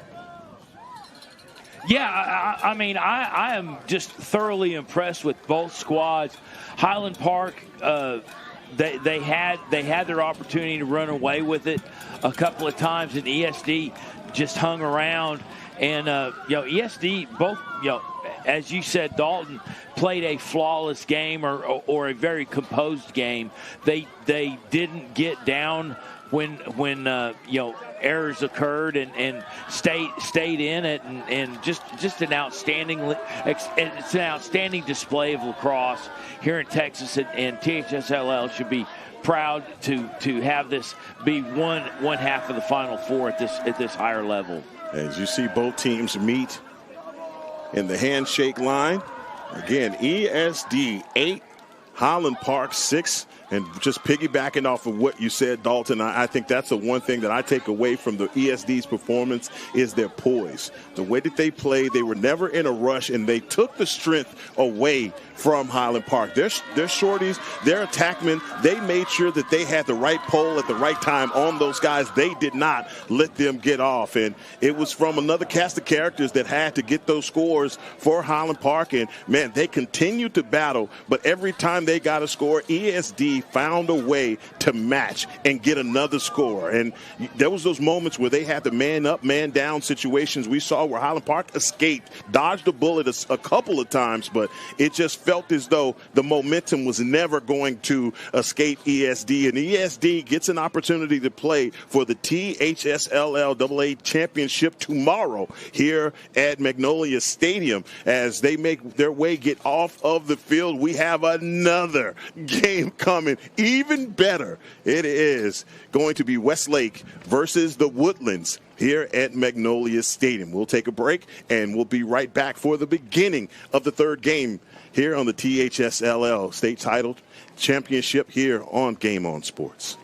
Yeah, I mean, I am just thoroughly impressed with both squads. Highland Park, they had their opportunity to run away with it a couple of times, and ESD just hung around. And ESD both, as you said, Dalton played a flawless game or a very composed game. They didn't get down when errors occurred and stayed in it and just an outstanding display of lacrosse here in Texas, and THSLL should be proud to have this be one half of the Final Four at this higher level. As you see both teams meet in the handshake line, again, ESD 8, Highland Park 6. And just piggybacking off of what you said, Dalton, I think that's the one thing that I take away from the ESD's performance is their poise. The way that they played, they were never in a rush, and they took the strength away from Highland Park. Their shorties, their attackmen, they made sure that they had the right pole at the right time on those guys. They did not let them get off. And it was from another cast of characters that had to get those scores for Highland Park. And, man, they continued to battle. But every time they got a score, ESD found a way to match and get another score. And there was those moments where they had the man up, man down situations we saw where Highland Park escaped, dodged a bullet a couple of times, but it just felt as though the momentum was never going to escape ESD. And ESD gets an opportunity to play for the THSLL AA championship tomorrow here at Magnolia Stadium. As they make their way get off of the field, we have another game coming. Even better, it is going to be Westlake versus the Woodlands here at Magnolia Stadium. We'll take a break, and we'll be right back for the beginning of the third game here on the THSLL state title championship here on Game On Sports.